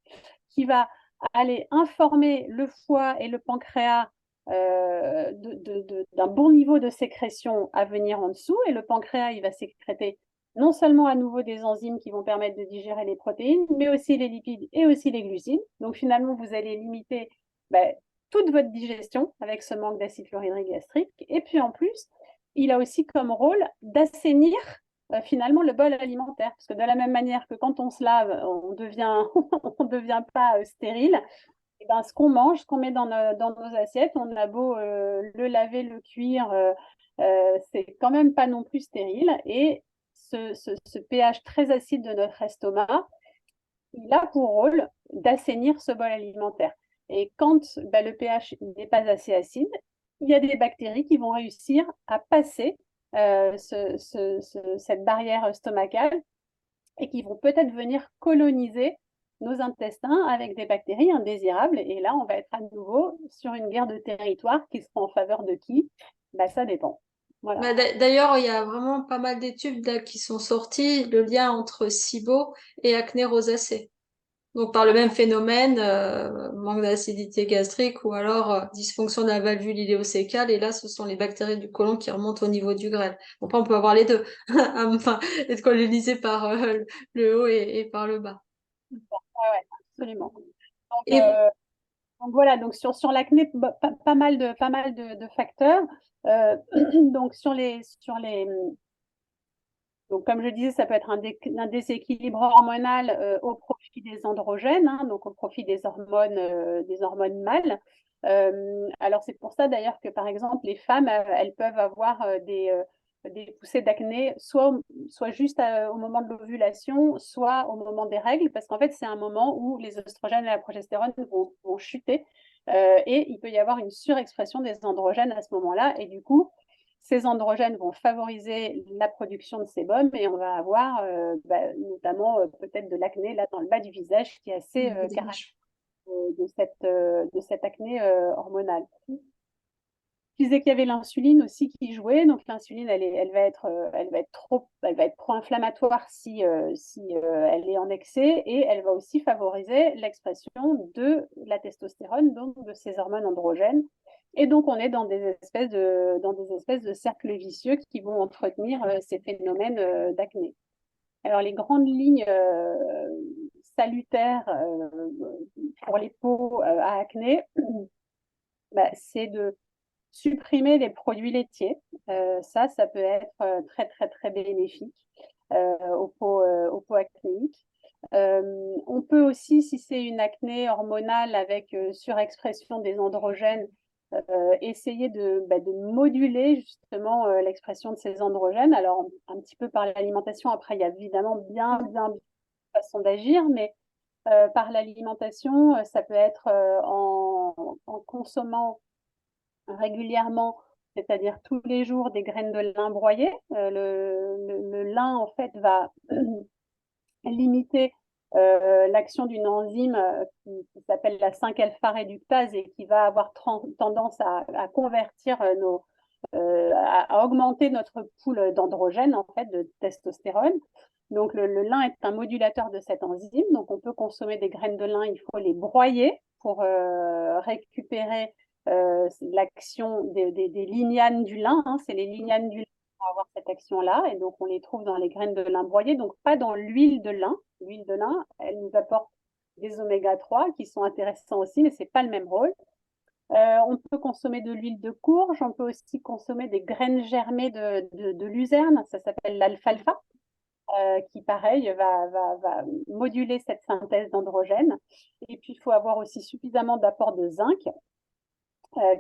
qui va aller informer le foie et le pancréas d'un bon niveau de sécrétion à venir en dessous. Et le pancréas, il va sécréter non seulement à nouveau des enzymes qui vont permettre de digérer les protéines, mais aussi les lipides et aussi les glucides. Donc finalement, vous allez limiter toute votre digestion avec ce manque d'acide chlorhydrique gastrique. Et puis en plus, il a aussi comme rôle d'assainir finalement le bol alimentaire. Parce que de la même manière que quand on se lave, on devient pas stérile, et ben, ce qu'on mange, ce qu'on met dans nos assiettes, on a beau le laver, le cuire, c'est quand même pas non plus stérile. Et ce pH très acide de notre estomac, il a pour rôle d'assainir ce bol alimentaire. Et quand le pH n'est pas assez acide, il y a des bactéries qui vont réussir à passer cette barrière stomacale et qui vont peut-être venir coloniser nos intestins avec des bactéries indésirables. Et là, on va être à nouveau sur une guerre de territoire qui sera en faveur de qui? Ça dépend. Voilà. D'ailleurs, il y a vraiment pas mal d'études là, qui sont sorties, le lien entre SIBO et acné rosacée. Donc, par le même phénomène, manque d'acidité gastrique ou alors dysfonction de la valvule iléosécale. Et là, ce sont les bactéries du côlon qui remontent au niveau du grêle. Bon, après, on peut avoir les deux. Enfin, être colonisé par le haut et par le bas. Ouais, absolument. Et Donc voilà, donc sur l'acné, pas mal de facteurs. Donc donc comme je disais, ça peut être un déséquilibre hormonal au profit des androgènes, hein, donc au profit des hormones mâles. Alors c'est pour ça d'ailleurs que par exemple les femmes, elles peuvent avoir des poussées d'acné, soit juste au moment de l'ovulation, soit au moment des règles, parce qu'en fait c'est un moment où les oestrogènes et la progestérone vont chuter. Et il peut y avoir une surexpression des androgènes à ce moment-là. Et du coup, ces androgènes vont favoriser la production de sébum et on va avoir notamment peut-être de l'acné là dans le bas du visage qui est assez caractéristique de cette acné hormonale. Je disais qu'il y avait l'insuline aussi qui jouait. Donc l'insuline, elle va être pro-inflammatoire si elle est en excès et elle va aussi favoriser l'expression de la testostérone, donc de ces hormones androgènes. Et donc on est dans des espèces de cercles vicieux qui vont entretenir ces phénomènes d'acné. Alors les grandes lignes salutaires pour les peaux à acné, c'est de supprimer les produits laitiers. Ça peut être très, très, très bénéfique aux peaux acnéiques. On peut aussi, si c'est une acné hormonale avec surexpression des androgènes, essayer de moduler justement l'expression de ces androgènes. Alors, un petit peu par l'alimentation. Après, il y a évidemment bien de façons d'agir, mais par l'alimentation, ça peut être en consommant régulièrement, c'est-à-dire tous les jours, des graines de lin broyées. Le lin, en fait, va limiter l'action d'une enzyme qui s'appelle la 5-alpha-réductase et qui va avoir tendance à convertir à augmenter notre pool d'androgènes, en fait, de testostérone. Donc, le lin est un modulateur de cette enzyme. Donc, on peut consommer des graines de lin, il faut les broyer pour récupérer l'action des lignanes du lin. Hein. C'est les lignanes du lin qui vont avoir cette action-là. Et donc, on les trouve dans les graines de lin broyées, donc pas dans l'huile de lin. L'huile de lin, elle nous apporte des oméga-3 qui sont intéressants aussi, mais ce n'est pas le même rôle. On peut consommer de l'huile de courge, on peut aussi consommer des graines germées de luzerne, ça s'appelle l'alfalfa, qui pareil va moduler cette synthèse d'androgènes. Et puis il faut avoir aussi suffisamment d'apport de zinc,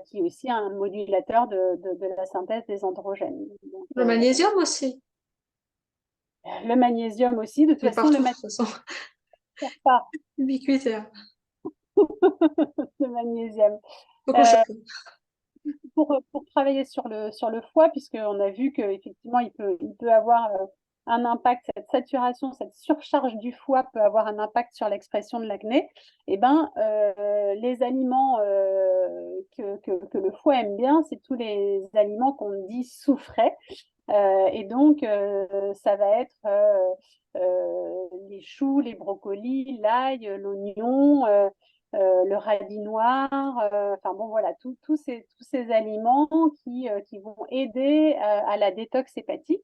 qui est aussi un modulateur de la synthèse des androgènes. Donc, Le magnésium aussi. le magnésium aussi, de toute façon, Partout, le de toute façon. pas Ubiquitaire. le magnésium. Beaucoup Pour travailler sur le foie, puisqu'on a vu qu'effectivement, il peut avoir un impact, cette saturation, cette surcharge du foie peut avoir un impact sur l'expression de l'acné, et les aliments que le foie aime bien, c'est tous les aliments qu'on dit soufrés. Et donc, ça va être les choux, les brocolis, l'ail, l'oignon, le radis noir, enfin bon voilà, tous ces aliments qui vont aider à la détox hépatique.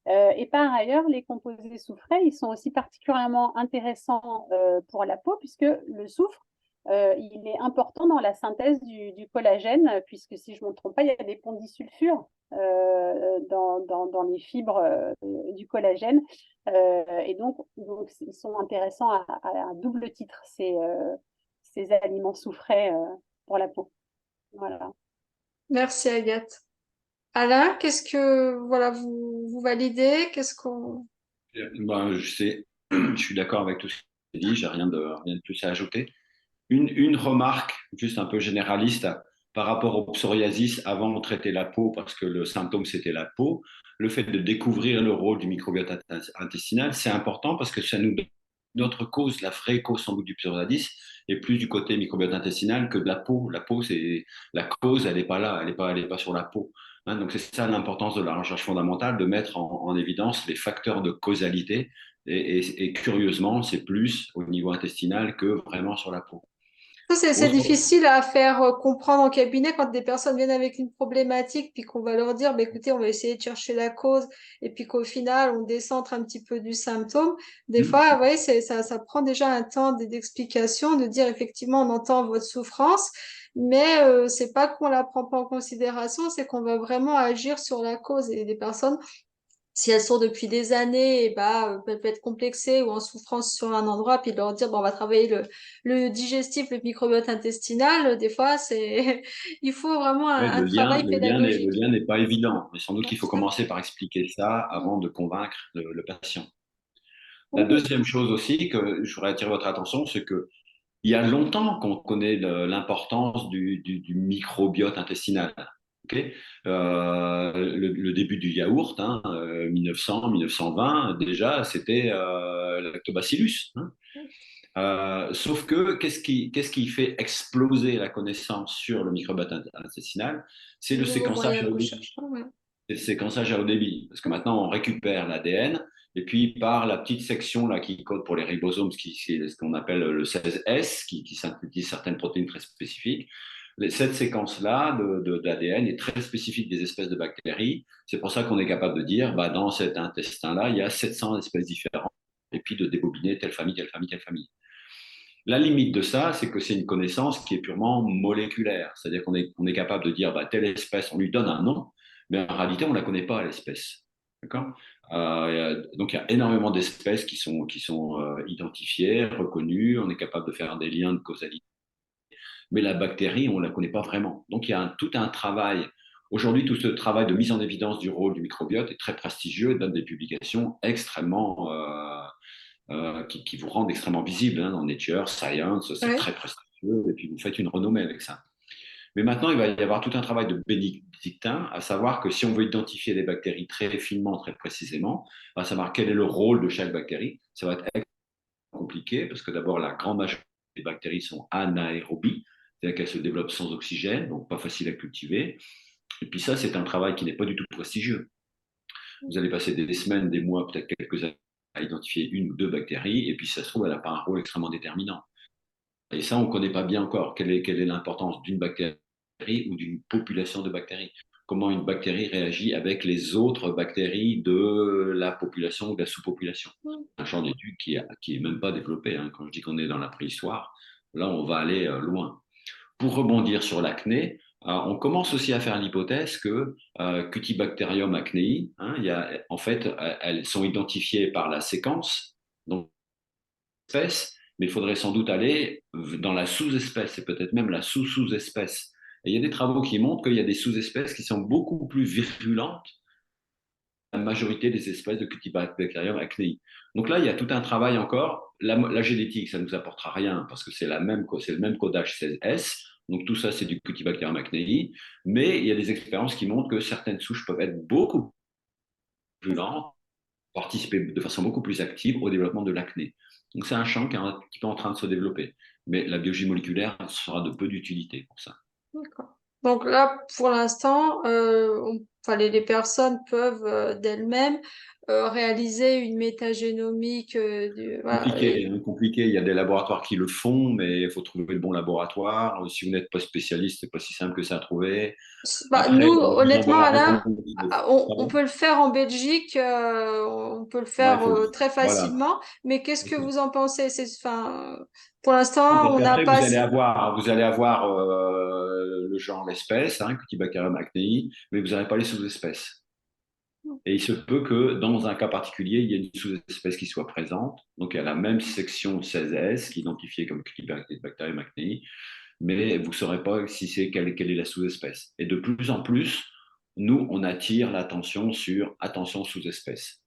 Et par ailleurs, les composés soufrés, ils sont aussi particulièrement intéressants pour la peau puisque le soufre, il est important dans la synthèse du collagène, puisque si je ne me trompe pas, il y a des ponts disulfure dans les fibres du collagène. Et donc, ils sont intéressants à double titre, ces aliments soufrés pour la peau. Voilà. Merci Agathe. Alain, qu'est-ce que voilà vous validez? Qu'est-ce qu'on Je suis d'accord avec tout ce que tu as dit, j'ai rien de plus à ajouter. Une remarque juste un peu généraliste par rapport au psoriasis avant on traitait la peau parce que le symptôme c'était la peau. Le fait de découvrir le rôle du microbiote intestinal, c'est important parce que ça nous donne notre cause, la vraie cause sans doute du psoriasis, est plus du côté microbiote intestinal que de la peau. La peau, c'est la cause, elle n'est pas là, elle est pas sur la peau. Hein, donc c'est ça l'importance de la recherche fondamentale, de mettre en évidence les facteurs de causalité. Et curieusement, c'est plus au niveau intestinal que vraiment sur la peau. Ça, c'est difficile à faire comprendre en cabinet quand des personnes viennent avec une problématique, puis qu'on va leur dire, bah, écoutez, on va essayer de chercher la cause, et puis qu'au final, on décentre un petit peu du symptôme. Des fois, ouais, ça prend déjà un temps d'explication, de dire effectivement, on entend votre souffrance, mais c'est pas qu'on la prend pas en considération, c'est qu'on va vraiment agir sur la cause. Et des personnes si elles sont depuis des années, elles peuvent être complexées ou en souffrance sur un endroit, puis leur dire, bon, on va travailler le digestif, le microbiote intestinal, des fois, il faut vraiment Ouais, un travail le pédagogique. lien n'est pas évident, mais sans doute Ouais, qu'il faut tout à commencer par expliquer ça avant de convaincre le patient. La fait. deuxième chose aussi que je voudrais attirer votre attention, c'est que Il y a longtemps qu'on connaît l'importance du microbiote intestinal. Okay, le début du yaourt, 1900, 1920, déjà, c'était lactobacillus. Sauf que qu'est-ce qui fait exploser la connaissance sur le microbiote intestinal? C'est Les le nouveaux séquençage moyens à de haut débit. recherche. Ah, ouais. C'est le séquençage à haut débit. Parce que maintenant, on récupère l'ADN et puis par la petite section là, qui code pour les ribosomes, ce qu'on appelle le 16S, qui synthétise certaines protéines très spécifiques. Cette séquence-là d'ADN est très spécifique des espèces de bactéries. C'est pour ça qu'on est capable de dire, bah, dans cet intestin-là, il y a 700 espèces différentes, et puis de débobiner telle famille, telle famille, telle famille. La limite de ça, c'est que c'est une connaissance qui est purement moléculaire. C'est-à-dire qu'on est capable de dire, bah, telle espèce, on lui donne un nom, mais en réalité, on ne la connaît pas, l'espèce. D'accord. Donc, il y a énormément d'espèces qui sont identifiées, reconnues. On est capable de faire des liens de causalité. Mais la bactérie, on ne la connaît pas vraiment. Donc, il y a tout un travail. Aujourd'hui, tout ce travail de mise en évidence du rôle du microbiote est très prestigieux et donne des publications extrêmement qui vous rendent extrêmement visible dans Nature, Science, c'est Ouais. très prestigieux, et puis vous faites une renommée avec ça. Mais maintenant, il va y avoir tout un travail de bénédictin, à savoir que si on veut identifier des bactéries très finement, très précisément, à savoir quel est le rôle de chaque bactérie, ça va être extrêmement compliqué, parce que d'abord, la grande majorité des bactéries sont anaérobies, c'est-à-dire qu'elles se développent sans oxygène, donc pas facile à cultiver. Et puis ça, c'est un travail qui n'est pas du tout prestigieux. Vous allez passer des semaines, des mois, peut-être quelques années à identifier une ou deux bactéries, et puis si ça se trouve, elle n'a pas un rôle extrêmement déterminant. Et ça, on ne connaît pas bien encore. Quelle est l'importance d'une bactérie ou d'une population de bactéries? Comment une bactérie réagit avec les autres bactéries de la population ou de la sous-population? Un champ d'études qui est même pas développé. Quand je dis qu'on est dans la préhistoire, là, on va aller loin. Pour rebondir sur l'acné, on commence aussi à faire l'hypothèse que Cutibacterium acnei, en fait, elles sont identifiées par la séquence, donc espèce, mais il faudrait sans doute aller dans la sous-espèce et peut-être même la sous-sous-espèce. Et il y a des travaux qui montrent qu'il y a des sous-espèces qui sont beaucoup plus virulentes que la majorité des espèces de Cutibacterium acnei. Donc là, il y a tout un travail encore. La génétique, ça ne nous apportera rien parce que c'est le même codage 16S. Donc tout ça, c'est du Cutibacterium acnei. Mais il y a des expériences qui montrent que certaines souches peuvent être beaucoup plus lentes, participer de façon beaucoup plus active au développement de l'acné. Donc c'est un champ qui est un petit peu en train de se développer. Mais la biologie moléculaire sera de peu d'utilité pour ça. D'accord. Donc là, pour l'instant, enfin, les personnes peuvent d'elles-mêmes réaliser une métagénomique voilà, Compliqué, compliqué. Il y a des laboratoires qui le font, mais il faut trouver le bon laboratoire. Si vous n'êtes pas spécialiste, c'est pas si simple que ça à trouver. Bah, Après, nous, on vous honnêtement, enverra Alain, répondre. on peut le faire en Belgique, on peut le Ouais, il faire faut. très Voilà. facilement, mais qu'est-ce que Ok. vous en pensez? Enfin, pour Non, l'instant, parce on n'a qu'après, pas vous allez avoir le genre, l'espèce, Cutibacterium acnei, mais vous n'aurez pas les sous-espèces. Et il se peut que dans un cas particulier, il y ait une sous-espèce qui soit présente. Donc, il y a la même section 16S qui est identifiée comme Cutibacterium acnei, mais vous ne saurez pas si c'est quelle est la sous-espèce. Et de plus en plus, nous, on attire l'attention sur attention sous-espèce.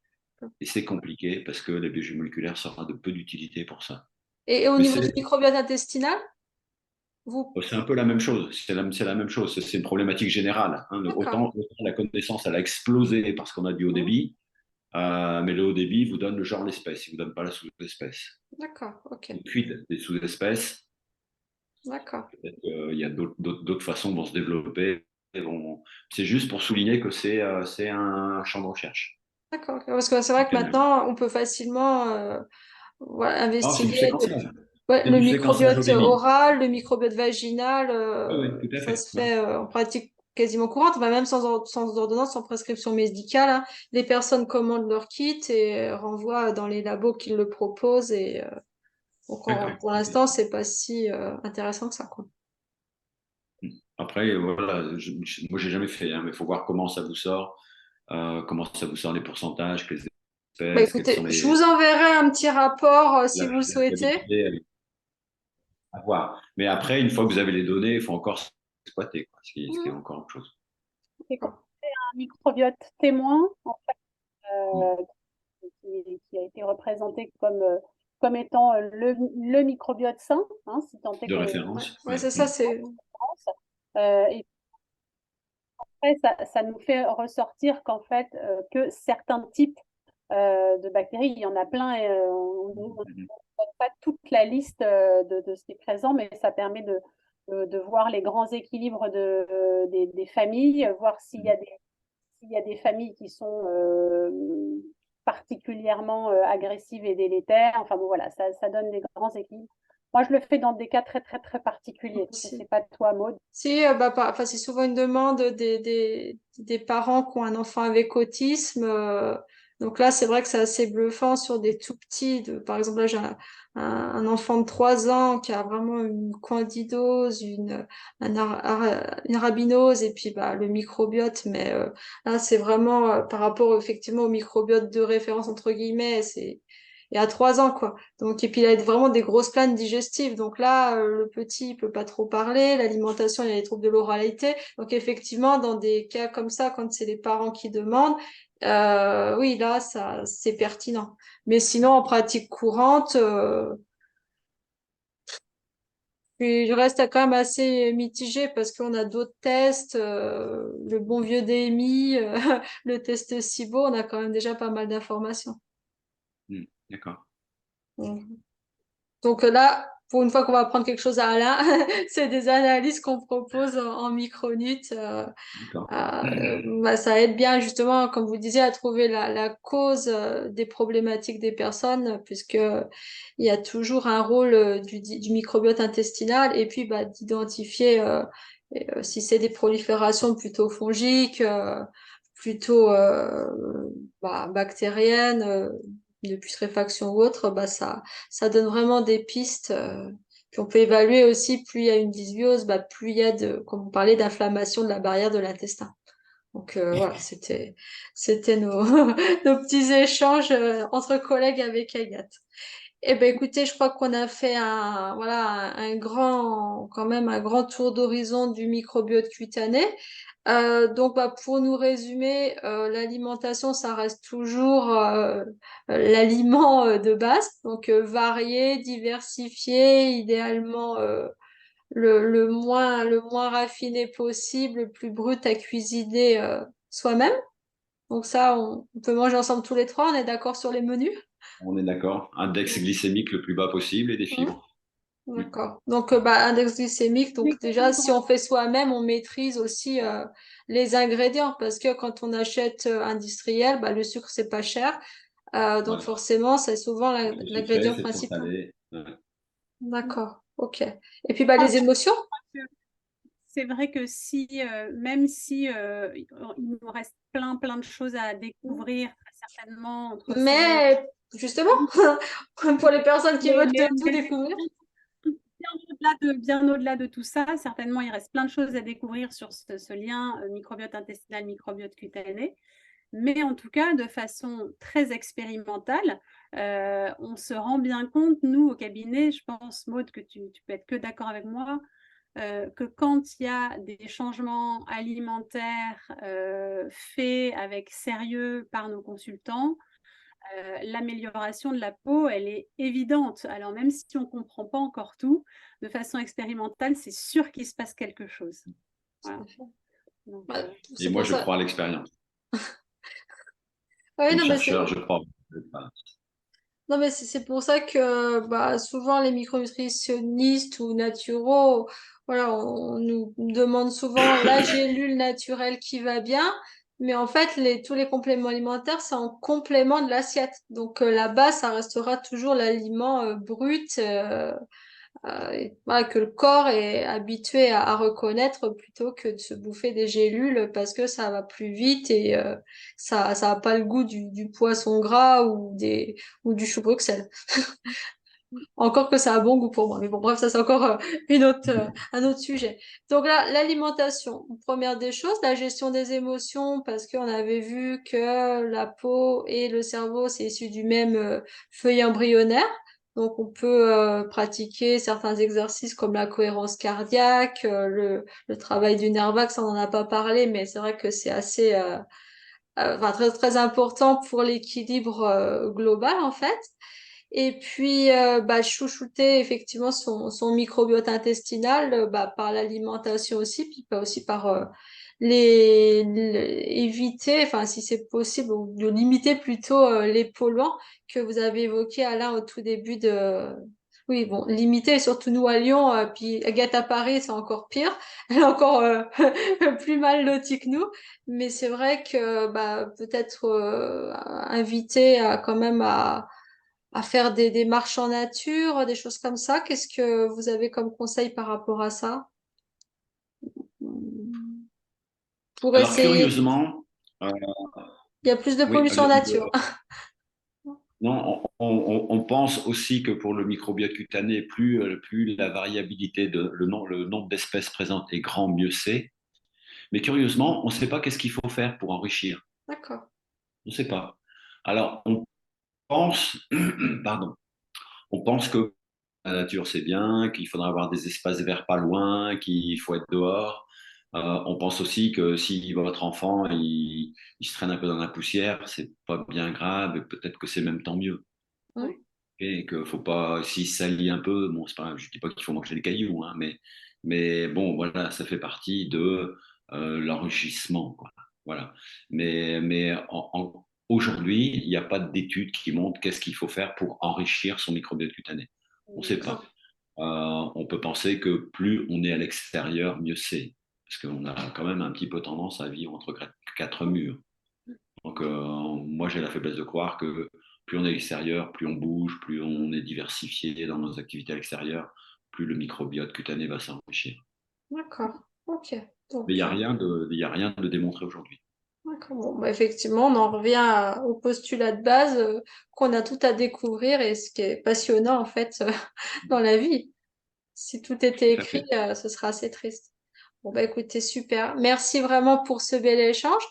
Et c'est compliqué parce que la biologie moléculaire sera de peu d'utilité pour ça. Et au Mais niveau du microbiote intestinal, vous... c'est un peu la même chose. C'est la même chose. C'est une problématique générale. D'accord. Autant la connaissance, elle a explosé parce qu'on a du haut Mhm. débit, mais le haut débit vous donne le genre l'espèce, il ne vous donne pas la sous-espèce. D'accord, ok. Et puis, des sous-espèces, D'accord. peut-être qu'il y a d'autres façons de se développer. C'est juste pour souligner que c'est un champ de recherche. D'accord. Parce que c'est vrai que Ok. maintenant, on peut facilement voilà, Ah, c'est du investiguer séquençage. ouais, C'est le du séquençage au microbiote débit. oral, le microbiote vaginal, Oui, oui, tout à ça fait. se Ouais. fait en pratique quasiment courante, enfin, même sans ordonnance, sans prescription médicale, hein. Les personnes commandent leur kit et renvoient dans les labos qui le proposent. Et donc, D'accord. pour Ok. l'instant, c'est pas si intéressant que ça, quoi. Après, voilà, moi, j'ai jamais fait, mais il faut voir comment ça vous sort, les pourcentages, quelles Bah espèces, quelles sont écoutez, je vous enverrai un petit rapport si vous le la souhaitez. fiabilité, à voir. Mais après, une fois que vous avez les données, il faut encore exploiter, quoi, ce qui est Mhm. encore autre chose. Et quand c'est un microbiote témoin, en fait, Mm. qui a été représenté comme étant le microbiote sain, hein, si tant est De qu'on référence. Ouais, c'est ça, c'est. pense. Et après, ça nous fait ressortir qu'en fait, que certains types de bactéries, il y en a plein, et on ne donne pas toute la liste de ce qui est présent, mais ça permet de voir les grands équilibres des familles, voir s'il y a des familles qui sont particulièrement agressives et délétères. Enfin bon, voilà, ça donne des grands équilibres. Moi, je le fais dans des cas très, très, très particuliers. Je ne sais Aussi. pas toi, Maud. Si, enfin, c'est souvent une demande des parents qui ont un enfant avec autisme. Donc là, c'est vrai que c'est assez bluffant sur des tout petits. Par exemple, là, j'ai un enfant de 3 ans qui a vraiment une candidose, une arabinose et puis bah, le microbiote. Mais là, c'est vraiment par rapport effectivement au microbiote de référence, entre guillemets, et à 3 ans, quoi. Donc, et puis il a vraiment des grosses plaines digestives. Donc là, le petit, il peut pas trop parler. L'alimentation, il a les troubles de l'oralité. Donc effectivement, dans des cas comme ça, quand c'est les parents qui demandent, oui, là, ça, c'est pertinent. Mais sinon, en pratique courante, je reste quand même assez mitigée parce qu'on a d'autres tests, le bon vieux DMI, le test SIBO, on a quand même déjà pas mal d'informations. D'accord. Donc là, pour une fois qu'on va apprendre quelque chose à Alain, c'est des analyses qu'on propose en micronutes. D'accord. Bah, ça aide bien justement, comme vous disiez, à trouver la cause des problématiques des personnes, puisque il y a toujours un rôle du microbiote intestinal, et puis bah, d'identifier si c'est des proliférations plutôt fongiques, plutôt bactériennes, de putréfaction ou autre, bah, ça donne vraiment des pistes. Puis on peut évaluer aussi, plus il y a une dysbiose, bah, plus il y a comme on parlait, d'inflammation de la barrière de l'intestin. Donc voilà, c'était nos, nos petits échanges entre collègues avec Agathe. Eh ben écoutez, je crois qu'on a fait un grand, quand même un grand tour d'horizon du microbiote cutané. Donc bah, pour nous résumer, l'alimentation, ça reste toujours l'aliment de base, donc varié, diversifié, idéalement le moins raffiné possible, le plus brut à cuisiner soi-même. Donc ça, on peut manger ensemble tous les trois, on est d'accord sur les menus? On est d'accord. Index glycémique le plus bas possible et des Mhm. fibres. Mm. D'accord. Donc, bah, index glycémique, donc déjà, si on fait soi-même, on maîtrise aussi les ingrédients, parce que quand on achète industriel, bah, le sucre, c'est pas cher. Donc, Voilà. forcément, c'est souvent C'est trop sucré, l'ingrédient c'est trop principal. salé. Ouais. D'accord. OK. Et puis, bah, Ah, les émotions? c'est vrai que si, même si il nous reste plein, plein de choses à découvrir, très certainement, entre ces... Mais, justement, pour les personnes qui veulent tout Mais découvrir. bien au-delà de tout ça, certainement, il reste plein de choses à découvrir sur ce lien microbiote intestinal, microbiote cutané. Mais en tout cas, de façon très expérimentale, on se rend bien compte, nous, au cabinet, je pense, Maud, que tu peux être que d'accord avec moi, que quand il y a des changements alimentaires faits avec sérieux par nos consultants, l'amélioration de la peau, elle est évidente. Alors même si on ne comprend pas encore tout, de façon expérimentale, c'est sûr qu'il se passe quelque chose. Voilà. Donc, Ouais, Et c'est moi, pour je ça. crois à l'expérience. Oui, Comme non, mais chercheur, je crois. non, mais c'est pour ça que bah, souvent les micronutritionnistes ou naturaux, voilà, on nous demande souvent la gélule naturelle qui va bien, mais en fait, tous les compléments alimentaires, c'est en complément de l'assiette. Donc la base, ça restera toujours l'aliment brut. Voilà, que le corps est habitué à reconnaître plutôt que de se bouffer des gélules parce que ça va plus vite et ça a pas le goût du poisson gras ou du chou Bruxelles. Encore que ça a bon goût pour moi. Mais bon, bref, ça c'est encore un autre sujet. Donc là, l'alimentation, première des choses, la gestion des émotions, parce qu'on avait vu que la peau et le cerveau, c'est issu du même feuille embryonnaire. Donc on peut pratiquer certains exercices comme la cohérence cardiaque, le travail du nerf vague, ça on n'en a pas parlé, mais c'est vrai que c'est assez enfin, très, très important pour l'équilibre global en fait. Et puis, chouchouter effectivement son microbiote intestinal par l'alimentation aussi, puis pas aussi par éviter, enfin si c'est possible, ou de limiter plutôt les polluants que vous avez évoqués, Alain, au tout début de... Oui, bon, limiter, et surtout nous à Lyon, puis Agathe à Paris, c'est encore pire, elle est encore plus mal lotie que nous, mais c'est vrai que peut-être inviter quand même à faire des marches en nature, des choses comme ça. Qu'est-ce que vous avez comme conseil par rapport à ça? Pour Alors, essayer. curieusement, Il y a plus de oui, pollution en nature. non, on pense aussi que pour le microbiote cutané, plus la variabilité le nombre d'espèces présentes est grand, mieux c'est. Mais curieusement, on ne sait pas qu'est-ce qu'il faut faire pour enrichir. D'accord. On ne sait pas. Alors, on pense, pardon, on pense que la nature c'est bien, qu'il faudra avoir des espaces verts pas loin, qu'il faut être dehors. On pense aussi que si votre enfant il se traîne un peu dans la poussière, c'est pas bien grave, et peut-être que c'est même tant mieux. Oui. Et que faut pas, s'il salit un peu, bon, c'est pas grave, je dis pas qu'il faut manger des cailloux, hein, mais bon, voilà, ça fait partie de l'enrichissement, quoi. Voilà. Aujourd'hui, il n'y a pas d'études qui montrent qu'est-ce qu'il faut faire pour enrichir son microbiote cutané. On ne sait pas. D'accord. On peut penser que plus on est à l'extérieur, mieux c'est. Parce qu'on a quand même un petit peu tendance à vivre entre quatre murs. Donc, moi, j'ai la faiblesse de croire que plus on est à l'extérieur, plus on bouge, plus on est diversifié dans nos activités à l'extérieur, plus le microbiote cutané va s'enrichir. D'accord. Ok. Mais il n'y Donc, a rien de démontré aujourd'hui. d'accord. Bon, effectivement, on en revient au postulat de base qu'on a tout à découvrir et ce qui est passionnant en fait dans la vie. Si tout était Tout à écrit, fait. ce sera assez triste. Bon, écoutez, super. Merci vraiment pour ce bel échange.